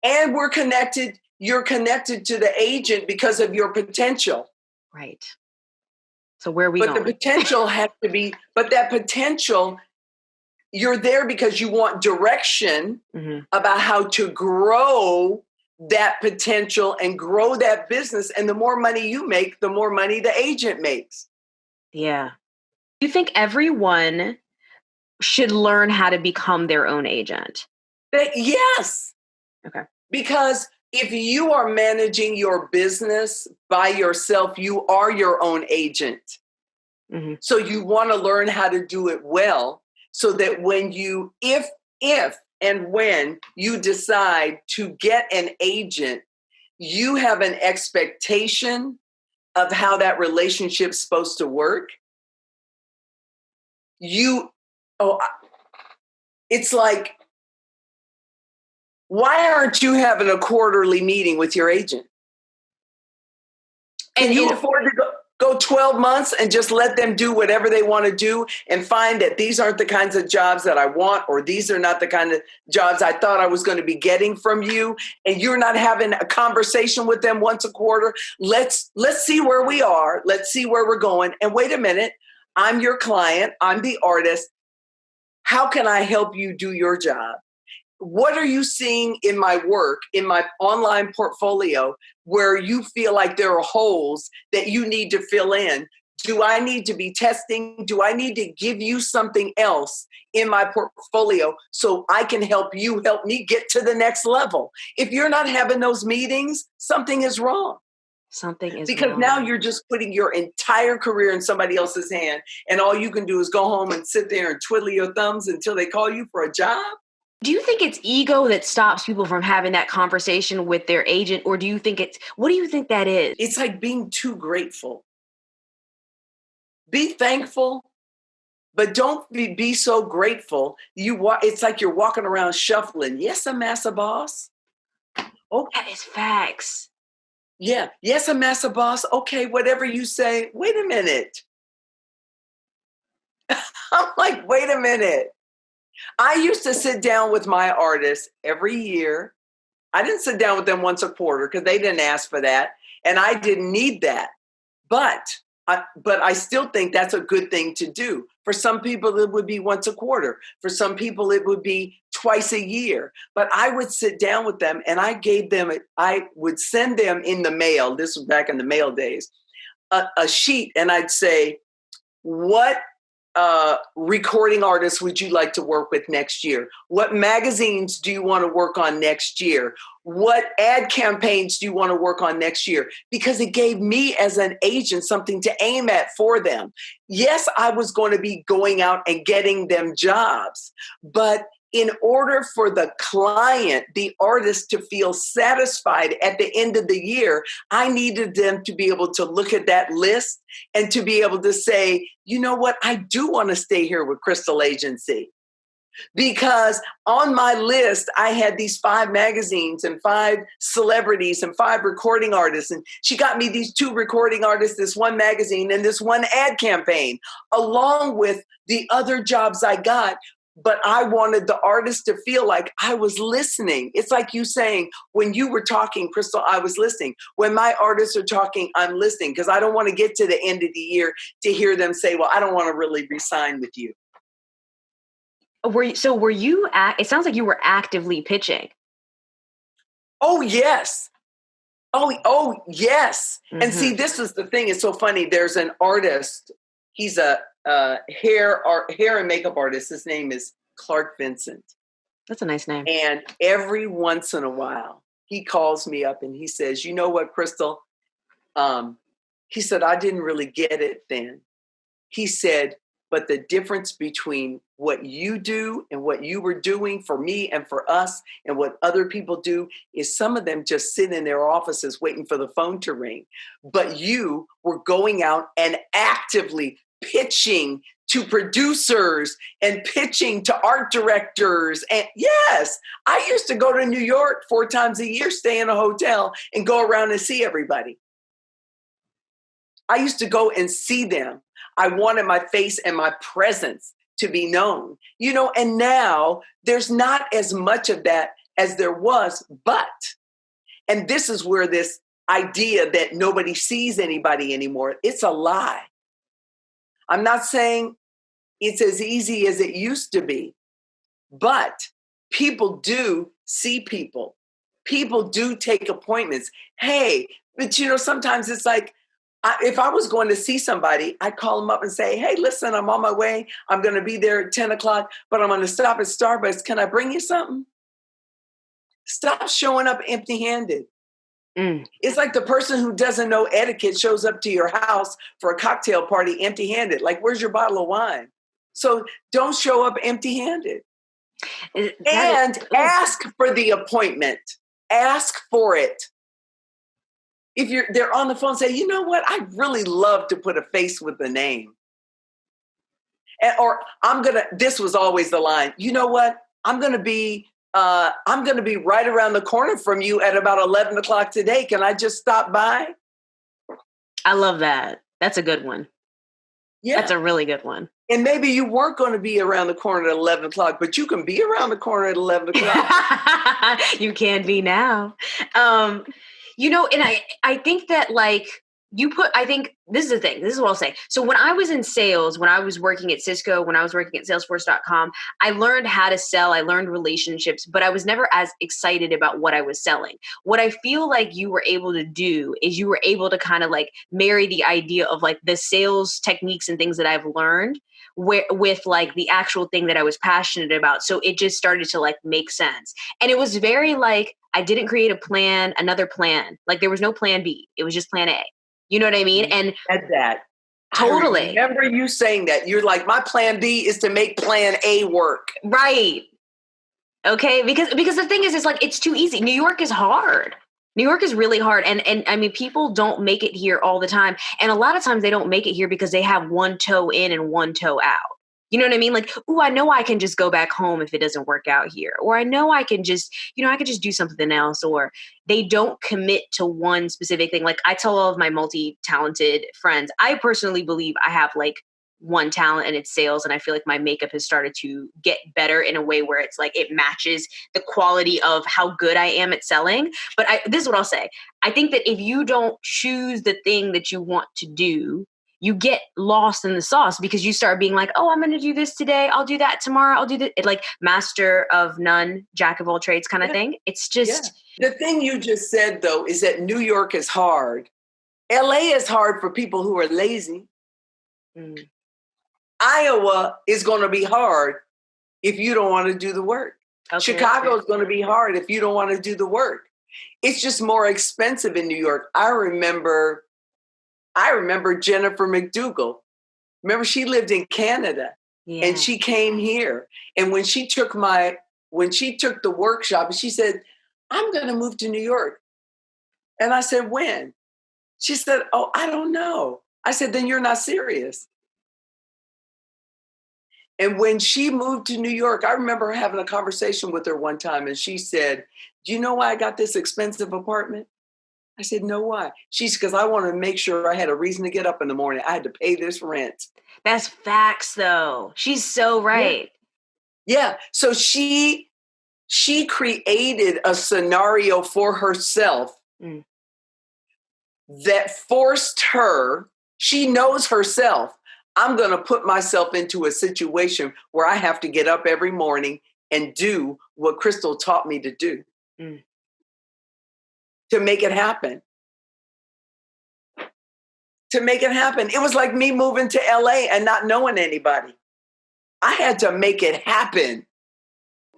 And we're connected. You're connected to the agent because of your potential. Right. So where are we going? But the potential has to be, but that potential, you're there because you want direction about how to grow that potential and grow that business. And the more money you make, the more money the agent makes. Yeah. You think everyone should learn how to become their own agent? Yes. Okay. Because if you are managing your business by yourself, you are your own agent. Mm-hmm. So you want to learn how to do it well, so that when if and when you decide to get an agent, you have an expectation of how that relationship's supposed to work. It's like, why aren't you having a quarterly meeting with your agent? Can you afford to go 12 months and just let them do whatever they want to do and find that these aren't the kinds of jobs that I want, or these are not the kind of jobs I thought I was going to be getting from you, and you're not having a conversation with them once a quarter? Let's see where we are. Let's see where we're going. And wait a minute, I'm your client. I'm the artist. How can I help you do your job? What are you seeing in my work, in my online portfolio, where you feel like there are holes that you need to fill in? Do I need to be testing? Do I need to give you something else in my portfolio so I can help you help me get to the next level? If you're not having those meetings, something is wrong. Because now you're just putting your entire career in somebody else's hand, and all you can do is go home and sit there and twiddle your thumbs until they call you for a job. Do you think it's ego that stops people from having that conversation with their agent? Or what do you think that is? It's like being too grateful. Be thankful, but don't be so grateful. It's like you're walking around shuffling. Yes, I'm massa boss. Oh, that is facts. Yeah. Yes, I'm massa boss. Okay, whatever you say. Wait a minute. I'm like, wait a minute. I used to sit down with my artists every year. I didn't sit down with them once a quarter because they didn't ask for that. And I didn't need that. But I still think that's a good thing to do. For some people, it would be once a quarter. For some people, it would be twice a year. But I would sit down with them and I would send them in the mail. This was back in the mail days, a sheet. And I'd say, what recording artists would you like to work with next year? What magazines do you want to work on next year? What ad campaigns do you want to work on next year? Because it gave me as an agent something to aim at for them. Yes, I was going to be going out and getting them jobs, but in order for the client, the artist, to feel satisfied at the end of the year, I needed them to be able to look at that list and to be able to say, you know what, I do want to stay here with Crystal Agency. Because on my list, I had these 5 magazines and 5 celebrities and 5 recording artists. And she got me these 2 recording artists, this 1 magazine, and this 1 ad campaign, along with the other jobs I got. But I wanted the artist to feel like I was listening. It's like you saying, when you were talking, Crystal, I was listening. When my artists are talking, I'm listening, because I don't want to get to the end of the year to hear them say, well, I don't want to really re-sign with you. It sounds like you were actively pitching. Oh, yes. Oh, yes. Mm-hmm. And see, this is the thing. It's so funny. There's an artist. He's a hair and makeup artist. His name is Clark Vincent. That's a nice name. And every once in a while, he calls me up and he says, you know what, Crystal? He said, I didn't really get it then. He said, but the difference between what you do and what you were doing for me and for us and what other people do is some of them just sit in their offices waiting for the phone to ring. But you were going out and actively pitching to producers and pitching to art directors. And yes, I used to go to New York 4 times a year, stay in a hotel and go around and see everybody. I used to go and see them. I wanted my face and my presence to be known, and now there's not as much of that as there was, and this is where this idea that nobody sees anybody anymore, it's a lie. I'm not saying it's as easy as it used to be, but people do see people. People do take appointments. Hey, but sometimes it's like, if I was going to see somebody, I'd call them up and say, hey, listen, I'm on my way. I'm going to be there at 10 o'clock, but I'm going to stop at Starbucks. Can I bring you something? Stop showing up empty-handed. It's like the person who doesn't know etiquette shows up to your house for a cocktail party empty-handed. Like, where's your bottle of wine? So don't show up empty-handed. And ask for the appointment. Ask for it. If they're on the phone, say, you know what? I'd really love to put a face with the name. This was always the line. You know what? I'm going to be right around the corner from you at about 11 o'clock today. Can I just stop by? I love that. That's a good one. Yeah. That's a really good one. And maybe you weren't going to be around the corner at 11 o'clock, but you can be around the corner at 11 o'clock. You can be now. And I think that I think this is the thing. This is what I'll say. So when I was in sales, when I was working at Cisco, when I was working at Salesforce.com, I learned how to sell. I learned relationships, but I was never as excited about what I was selling. What I feel like you were able to do is you were able to kind of marry the idea of the sales techniques and things that I've learned with the actual thing that I was passionate about. So it just started to make sense. And it was very I didn't create another plan. There was no plan B. It was just plan A. You know what I mean? And that. Totally. I remember you saying that. You're like, my plan B is to make plan A work. Right. Okay. Because the thing is, it's too easy. New York is hard. New York is really hard. And I mean, people don't make it here all the time. And a lot of times they don't make it here because they have one toe in and one toe out. You know what I mean? Like, oh, I know I can just go back home if it doesn't work out here. Or I know I can just, I could just do something else. Or they don't commit to one specific thing. Like I tell all of my multi-talented friends, I personally believe I have like one talent and it's sales. And I feel like my makeup has started to get better in a way where it's like it matches the quality of how good I am at selling. But this is what I'll say. I think that if you don't choose the thing that you want to do, you get lost in the sauce because you start being like, oh, I'm going to do this today. I'll do that tomorrow. I'll do that. It like master of none, jack of all trades kind of thing. It's just. The thing you just said, though, is that New York is hard. LA is hard for people who are lazy. Iowa is going to be hard if you don't want to do the work. Okay, Chicago is going to be hard if you don't want to do the work. It's just more expensive in New York. I remember Jennifer McDougall. Remember, she lived in Canada and she came here. And when she took the workshop, she said, I'm going to move to New York. And I said, when? She said, oh, I don't know. I said, then you're not serious. And when she moved to New York, I remember having a conversation with her one time and she said, do you know why I got this expensive apartment? I said, no, why? She's because I wanted to make sure I had a reason to get up in the morning. I had to pay this rent. That's facts, though. She's so right. Yeah. So she created a scenario for herself that forced her. She knows herself. I'm going to put myself into a situation where I have to get up every morning and do what Crystal taught me to do. To make it happen. It was like me moving to LA and not knowing anybody. I had to make it happen.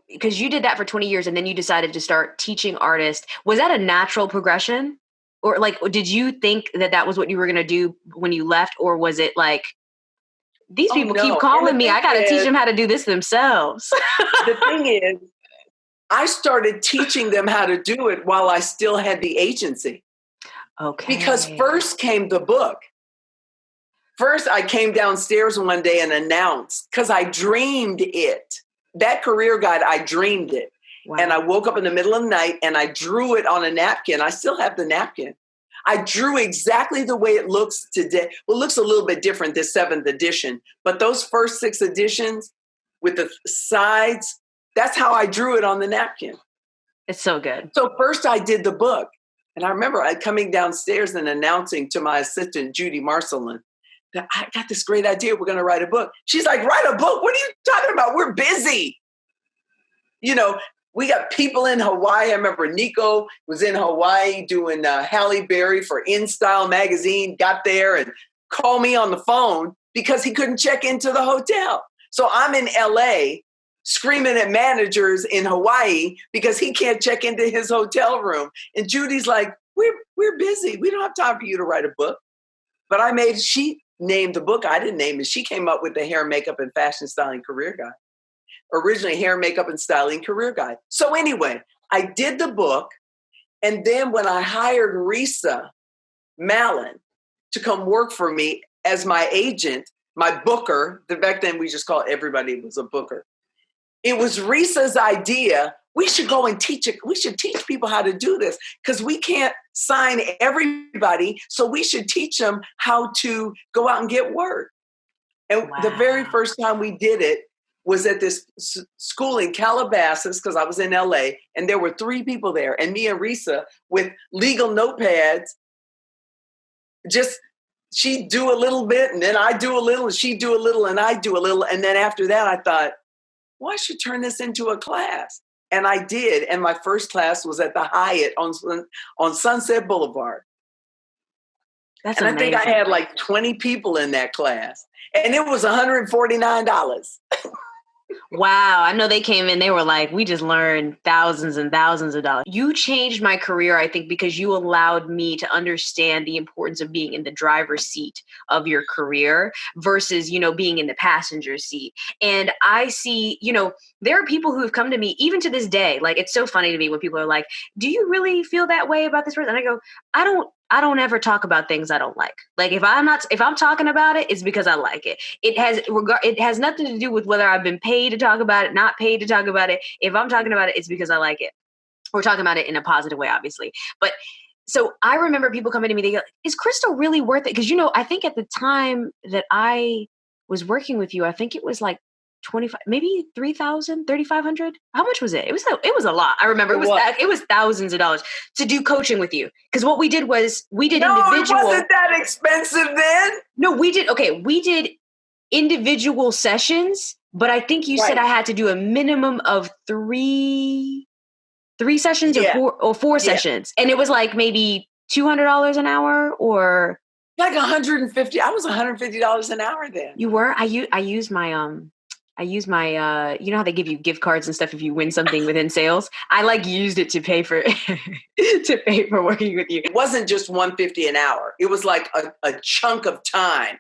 Because you did that for 20 years and then you decided to start teaching artists. Was that a natural progression? Or like, did you think that was what you were going to do when you left? Or was it like, these people keep calling me, I got to teach them how to do this themselves? The thing is, I started teaching them how to do it while I still had the agency. Okay. Because first came the book. First, I came downstairs one day and announced, because I dreamed it. That career guide, I dreamed it. Wow. And I woke up in the middle of the night and I drew it on a napkin. I still have the napkin. I drew exactly the way it looks today. Well, it looks a little bit different, this 7th edition. But those first 6 editions with the sides, that's how I drew it on the napkin. It's so good. So first I did the book. And I remember coming downstairs and announcing to my assistant, Judy Marcelin, that I got this great idea. We're going to write a book. She's like, write a book? What are you talking about? We're busy. We got people in Hawaii. I remember Nico was in Hawaii doing Halle Berry for InStyle magazine, got there and called me on the phone because he couldn't check into the hotel. So I'm in LA screaming at managers in Hawaii because he can't check into his hotel room. And Judy's like, we're busy. We don't have time for you to write a book. But she named the book. I didn't name it. She came up with the Hair, Makeup, and Fashion Styling Career Guide. Originally, Hair, Makeup, and Styling Career Guide. So anyway, I did the book. And then when I hired Risa Mallon to come work for me as my agent, my booker, back then we just called everybody was a booker. It was Risa's idea. We should go and teach it. We should teach people how to do this because we can't sign everybody. So we should teach them how to go out and get work. And the very first time we did it was at this school in Calabasas because I was in LA and there were 3 people there and me and Risa with legal notepads. She'd do a little bit and then I do a little and she'd do a little and I do a little. And then after that, I thought, well, I should turn this into a class. And I did. And my first class was at the Hyatt on Sunset Boulevard. That's amazing. I think I had like 20 people in that class. And it was $149. Wow. I know they came in, they were like, we just learned thousands and thousands of dollars. You changed my career, I think, because you allowed me to understand the importance of being in the driver's seat of your career versus, being in the passenger seat. And I see, there are people who have come to me, even to this day, like, it's so funny to me when people are like, do you really feel that way about this person? And I go, I don't ever talk about things I don't like. Like if I'm talking about it, it's because I like it. It has nothing to do with whether I've been paid to talk about it, not paid to talk about it. If I'm talking about it, it's because I like it. We're talking about it in a positive way, obviously. But so I remember people coming to me, they go, is Crystal really worth it? Because, I think at the time that I was working with you, I think it was like 25, maybe 3,000, 3,500. How much was it? It was a lot. I remember it was thousands of dollars to do coaching with you. Because what we did individual. It wasn't that expensive then. No, we did individual sessions, but I think you said I had to do a minimum of three sessions or four sessions. And it was like maybe $200 an hour or like $150. I was $150 an hour then. You were? I use my you know how they give you gift cards and stuff if you win something within sales? I used it to pay for working with you. It wasn't just $150 an hour. It was like a chunk of time.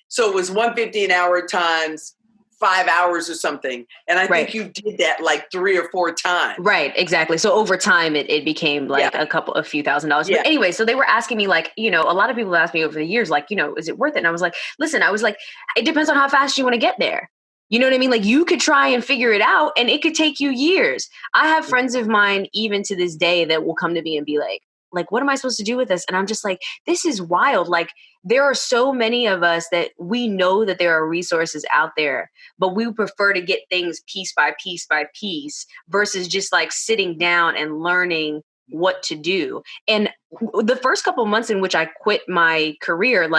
So it was $150 an hour times 5 hours or something. And I think you did that like 3 or 4 times. Right, exactly. So over time it became like a few $1,000s. But anyway, so they were asking me a lot of people asked me over the years, is it worth it? And I was like, listen, it depends on how fast you want to get there. You know what I mean? Like you could try and figure it out and it could take you years. I have friends of mine, even to this day, that will come to me and be like, what am I supposed to do with this? And I'm just like, this is wild. Like there are so many of us that we know that there are resources out there, but we prefer to get things piece by piece by piece versus just sitting down and learning what to do. And the first couple of months in which I quit my career,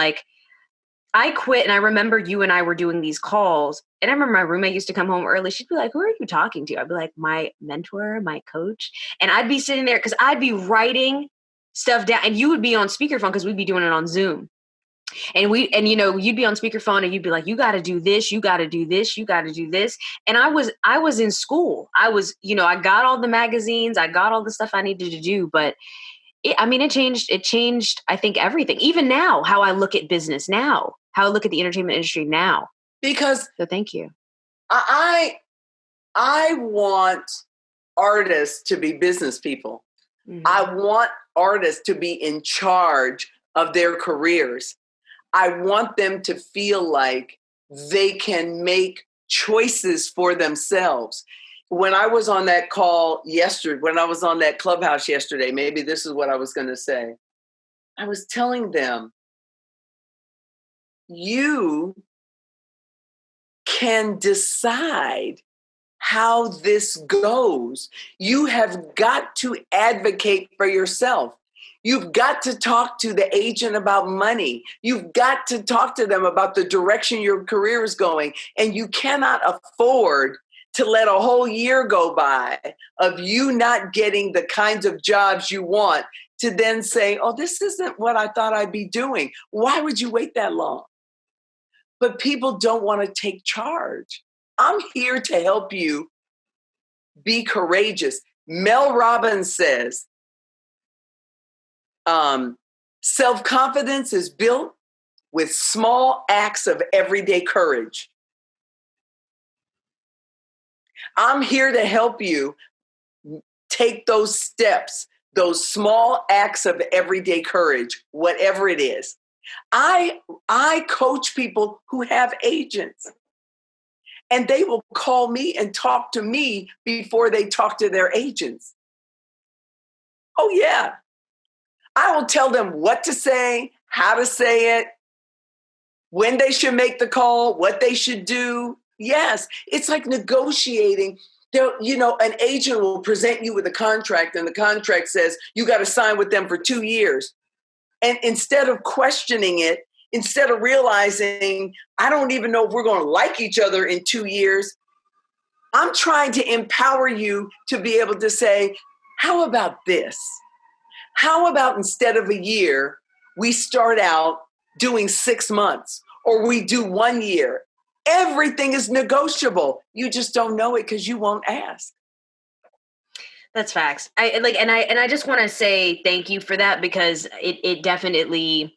I quit, and I remember you and I were doing these calls, and I remember my roommate used to come home early. She'd be like, who are you talking to? I'd be like, my mentor, my coach. And I'd be sitting there because I'd be writing stuff down, and you would be on speakerphone because we'd be doing it on Zoom. And you'd be on speakerphone and you'd be like, you got to do this, you got to do this, you got to do this. And I was in school. I was, I got all the magazines, I got all the stuff I needed to do, but it changed, I think, everything. Even now, how I look at business now, how I look at the entertainment industry now. So thank you. I want artists to be business people. Mm-hmm. I want artists to be in charge of their careers. I want them to feel like they can make choices for themselves. When I was on that call yesterday, when I was on that Clubhouse yesterday, maybe this is what I was going to say. I was telling them, you can decide how this goes. You have got to advocate for yourself. You've got to talk to the agent about money. You've got to talk to them about the direction your career is going. And you cannot afford to let a whole year go by of you not getting the kinds of jobs you want to then say, oh, this isn't what I thought I'd be doing. Why would you wait that long? But people don't want to take charge. I'm here to help you be courageous. Mel Robbins says, self-confidence is built with small acts of everyday courage. I'm here to help you take those steps, those small acts of everyday courage, whatever it is. I coach people who have agents, and they will call me and talk to me before they talk to their agents. Oh, yeah. I will tell them what to say, how to say it, when they should make the call, what they should do. Yes, it's like negotiating. An agent will present you with a contract, and the contract says you got to sign with them for 2 years. And instead of questioning it, instead of realizing, I don't even know if we're going to like each other in 2 years, I'm trying to empower you to be able to say, how about this? How about instead of a year, we start out doing 6 months, or we do 1 year? Everything is negotiable. You just don't know it because you won't ask. That's facts. I just want to say thank you for that, because it definitely,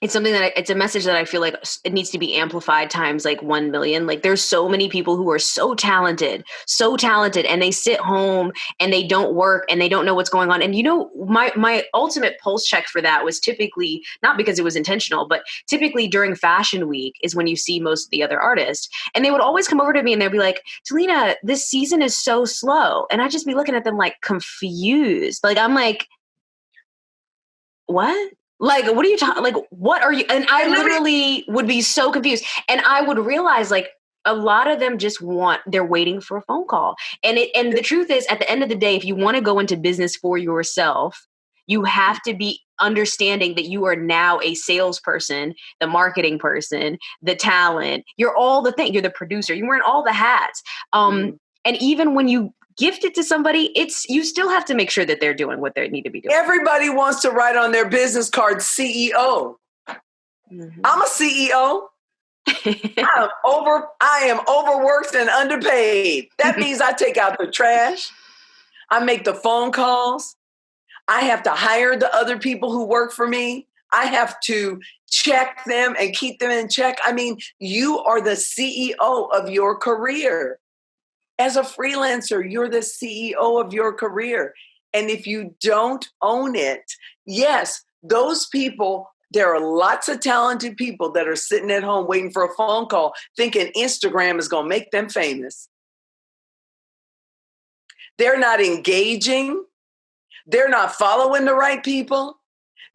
it's something that it's a message that I feel like it needs to be amplified times like 1 million. Like, there's so many people who are so talented, and they sit home and they don't work and they don't know what's going on. And my ultimate pulse check for that was typically, not because it was intentional, but typically during fashion week is when you see most of the other artists. And they would always come over to me and they'd be like, Delina, this season is so slow. And I'd just be looking at them like confused. Like, I'm like, what? Like, what are you talking? Like, what are you? And I literally would be so confused. And I would realize, like, a lot of them they're waiting for a phone call. And the truth is, at the end of the day, if you want to go into business for yourself, you have to be understanding that you are now a salesperson, the marketing person, the talent. You're all the thing. You're the producer. You're wearing all the hats. And even when you gift it to somebody, you still have to make sure that they're doing what they need to be doing. Everybody wants to write on their business card CEO. Mm-hmm. I'm a CEO. I am overworked and underpaid. That means I take out the trash. I make the phone calls. I have to hire the other people who work for me. I have to check them and keep them in check. I mean, you are the CEO of your career. As a freelancer, you're the CEO of your career. And if you don't own it, yes, those people, there are lots of talented people that are sitting at home waiting for a phone call, thinking Instagram is going to make them famous. They're not engaging. They're not following the right people.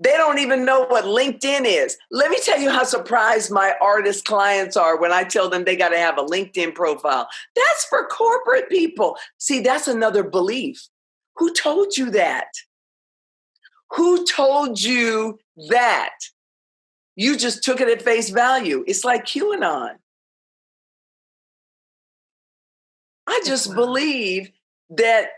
They don't even know what LinkedIn is. Let me tell you how surprised my artist clients are when I tell them they got to have a LinkedIn profile. That's for corporate people. See, that's another belief. Who told you that? Who told you that? You just took it at face value. It's like QAnon. I just believe that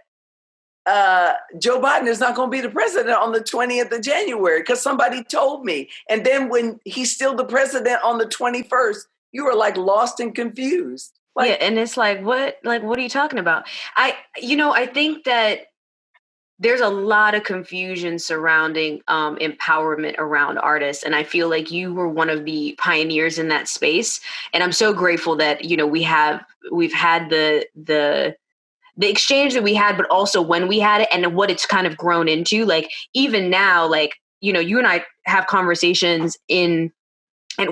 Joe Biden is not going to be the president on the 20th of January because somebody told me. And then when he's still the president on the 21st, you are like lost and confused. Like, yeah, and it's like, what are you talking about? I think that there's a lot of confusion surrounding empowerment around artists. And I feel like you were one of the pioneers in that space. And I'm so grateful that, we've had the exchange that we had, but also when we had it and what it's kind of grown into. Like, even now, like, you and I have conversations and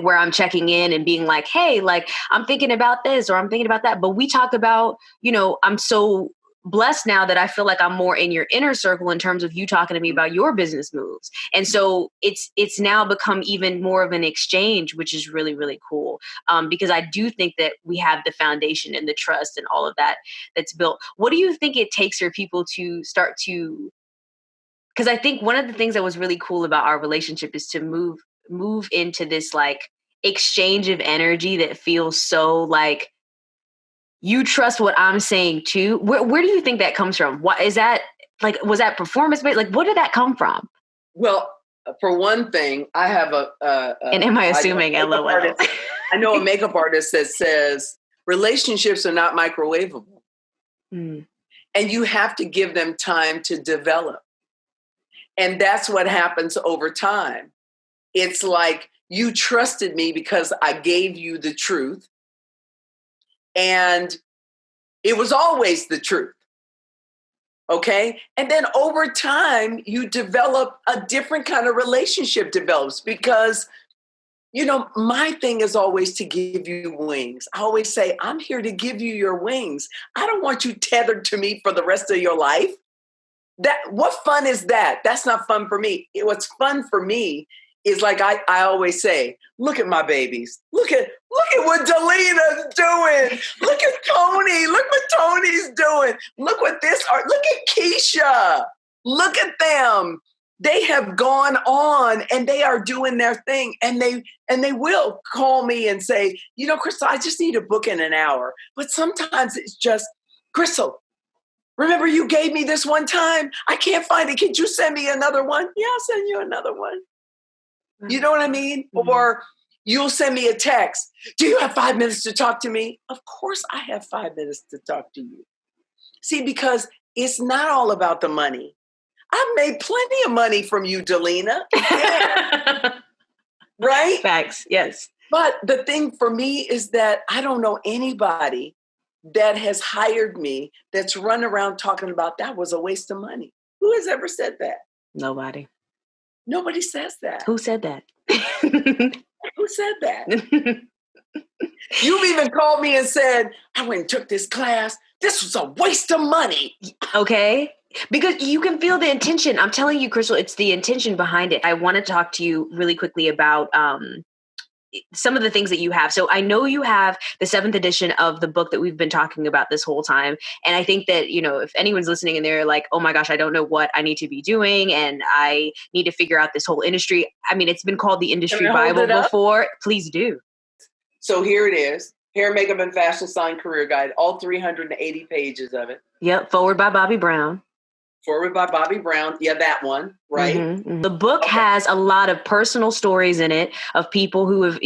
where I'm checking in and being like, hey, like, I'm thinking about this or I'm thinking about that. But we talk about, I'm so blessed now that I feel like I'm more in your inner circle in terms of you talking to me about your business moves. And so it's now become even more of an exchange, which is really, really cool. Because I do think that we have the foundation and the trust and all of that that's built. What do you think it takes for people to start to, because I think one of the things that was really cool about our relationship is to move into this like exchange of energy that feels so like, you trust what I'm saying too. Where do you think that comes from? What is that like? Was that performance based? Like, where did that come from? Well, for one thing, I have and am I assuming LOL? I know a makeup artist that says relationships are not microwavable, and you have to give them time to develop. And that's what happens over time. It's like you trusted me because I gave you the truth. And it was always the truth. Okay. And then over time, you develop a different kind of relationship develops because, my thing is always to give you wings. I always say, I'm here to give you your wings. I don't want you tethered to me for the rest of your life. What fun is that? That's not fun for me. What's fun for me is like I always say, look at my babies. Look at what Delina's doing. Look at Tony. Look what Tony's doing. Look what look at Keisha. Look at them. They have gone on and they are doing their thing. And they will call me and say, Crystal, I just need a book in an hour. But sometimes it's just, Crystal, remember you gave me this one time? I can't find it. Could you send me another one? Yeah, I'll send you another one. You know what I mean? Mm-hmm. Or, You'll send me a text. Do you have 5 minutes to talk to me? Of course I have 5 minutes to talk to you. See, because it's not all about the money. I've made plenty of money from you, Delina. Yeah. Right? Facts, yes. But the thing for me is that I don't know anybody that has hired me that's run around talking about that was a waste of money. Who has ever said that? Nobody. Nobody says that. Who said that? Who said that? You've even called me and said, I went and took this class. This was a waste of money. Okay. Because you can feel the intention. I'm telling you, Crystal, it's the intention behind it. I want to talk to you really quickly about some of the things that you have. So I know you have the 7th edition of the book that we've been talking about this whole time. And I think that, if anyone's listening and they're like, oh my gosh, I don't know what I need to be doing and I need to figure out this whole industry. I mean, it's been called the industry Bible before. Please do. So here it is. Hair, Makeup, and Fashion Sign Career Guide. All 380 pages of it. Yep. Forward by Bobby Brown. Forward by Bobby Brown. Yeah, that one, right? Mm-hmm. The book has a lot of personal stories in it of people who have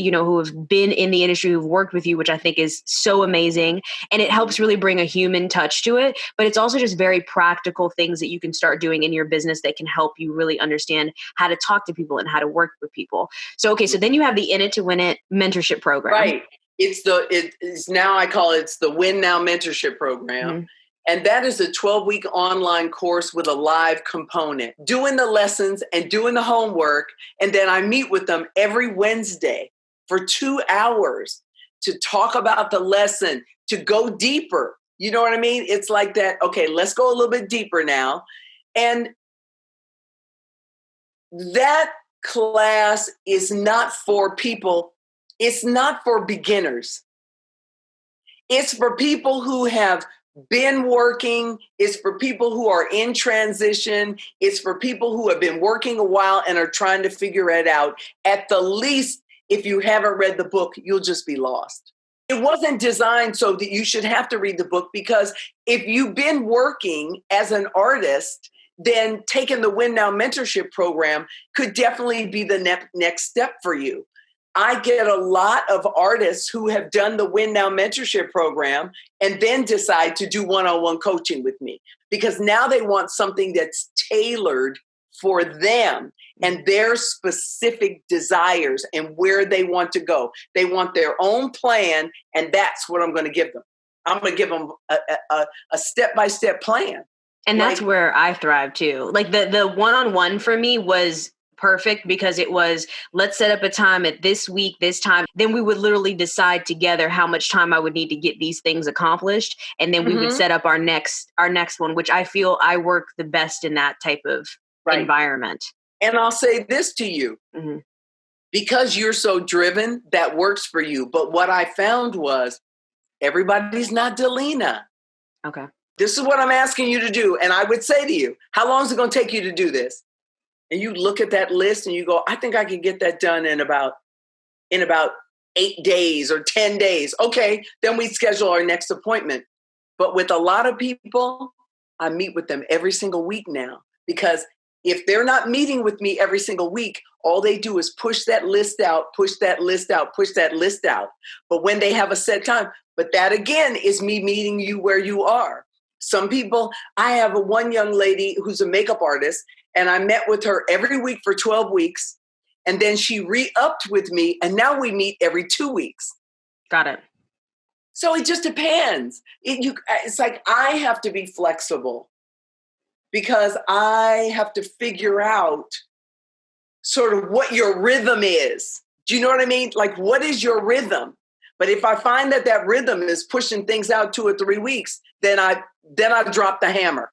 been in the industry, who've worked with you, which I think is so amazing. And it helps really bring a human touch to it. But it's also just very practical things that you can start doing in your business that can help you really understand how to talk to people and how to work with people. So, okay, so then you have the In It to Win It mentorship program. Right. It's now I call it the Win Now Mentorship Program. Mm-hmm. And that is a 12-week online course with a live component, doing the lessons and doing the homework. And then I meet with them every Wednesday for 2 hours to talk about the lesson, to go deeper. You know what I mean? It's like that. Okay, let's go a little bit deeper now. And that class is not for people. It's not for beginners. It's for people who have been working. It's for people who are in transition. It's for people who have been working a while and are trying to figure it out. At the least, if you haven't read the book, you'll just be lost. It wasn't designed so that you should have to read the book, because if you've been working as an artist, then taking the Win Now Mentorship Program could definitely be the next step for you. I get a lot of artists who have done the Win Now Mentorship Program and then decide to do one-on-one coaching with me, because now they want something that's tailored for them and their specific desires and where they want to go. They want their own plan, and that's what I'm going to give them. I'm going to give them a step-by-step plan. And that's where I thrive too. Like the one-on-one for me was perfect, because it was, let's set up a time at this week, this time. Then we would literally decide together how much time I would need to get these things accomplished. And then we would set up our next one, which I feel I work the best in that type of environment. And I'll say this to you, because you're so driven, that works for you. But what I found was everybody's not Delina. Okay. This is what I'm asking you to do. And I would say to you, how long is it going to take you to do this? And you look at that list and you go, I think I can get that done in about 8 days or 10 days. Okay, then we schedule our next appointment. But with a lot of people, I meet with them every single week now, because if they're not meeting with me every single week, all they do is push that list out, push that list out, push that list out. But when they have a set time, but that again is me meeting you where you are. Some people, I have one young lady who's a makeup artist, and I met with her every week for 12 weeks. And then she re-upped with me, and now we meet every 2 weeks. Got it. So it just depends. It's like I have to be flexible, because I have to figure out sort of what your rhythm is. Do you know what I mean? Like, what is your rhythm? But if I find that rhythm is pushing things out 2 or 3 weeks, then I drop the hammer.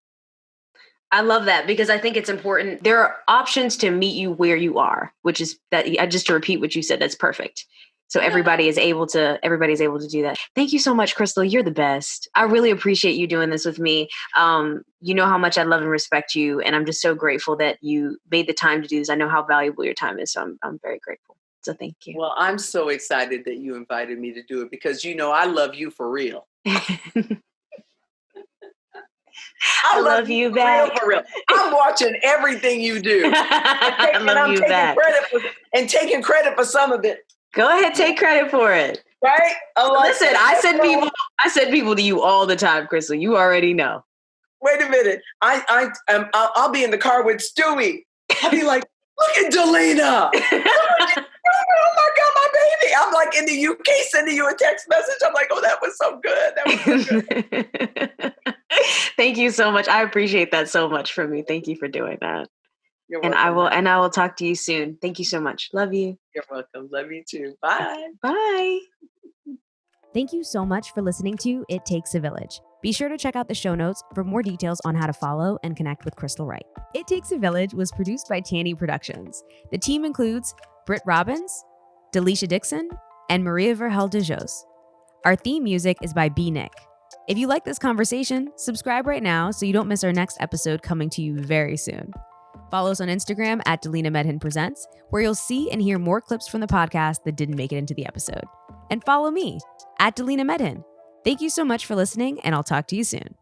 I love that, because I think it's important. There are options to meet you where you are, which is that, just to repeat what you said, that's perfect. So everybody's able to do that. Thank you so much, Crystal. You're the best. I really appreciate you doing this with me. You know how much I love and respect you. And I'm just so grateful that you made the time to do this. I know how valuable your time is. So I'm very grateful. So thank you. Well, I'm so excited that you invited me to do it, because I love you for real. I love you back. For real. I'm watching everything you do. I love you back. Taking credit for some of it. Go ahead, take credit for it. Right? Listen, I send people to you all the time, Crystal. You already know. Wait a minute. I'll be in the car with Stewie. I'll be like, look at Delina. Oh my God, my baby. I'm like in the UK sending you a text message. I'm like, oh, that was so good. That was so good. Thank you so much. I appreciate that so much from you. Thank you for doing that. You're and welcome. I will talk to you soon. Thank you so much. Love you. You're welcome. Love you too. Bye. Bye. Thank you so much for listening to It Takes a Village. Be sure to check out the show notes for more details on how to follow and connect with Crystal Wright. It Takes a Village was produced by Tanny Productions. The team includes Britt Robbins, Delisha Dixon, and Maria Verhel de Jos. Our theme music is by B. Nick. If you like this conversation, subscribe right now so you don't miss our next episode coming to you very soon. Follow us on Instagram at Delina Medhin Presents, where you'll see and hear more clips from the podcast that didn't make it into the episode. And follow me at Delina Medhin. Thank you so much for listening, and I'll talk to you soon.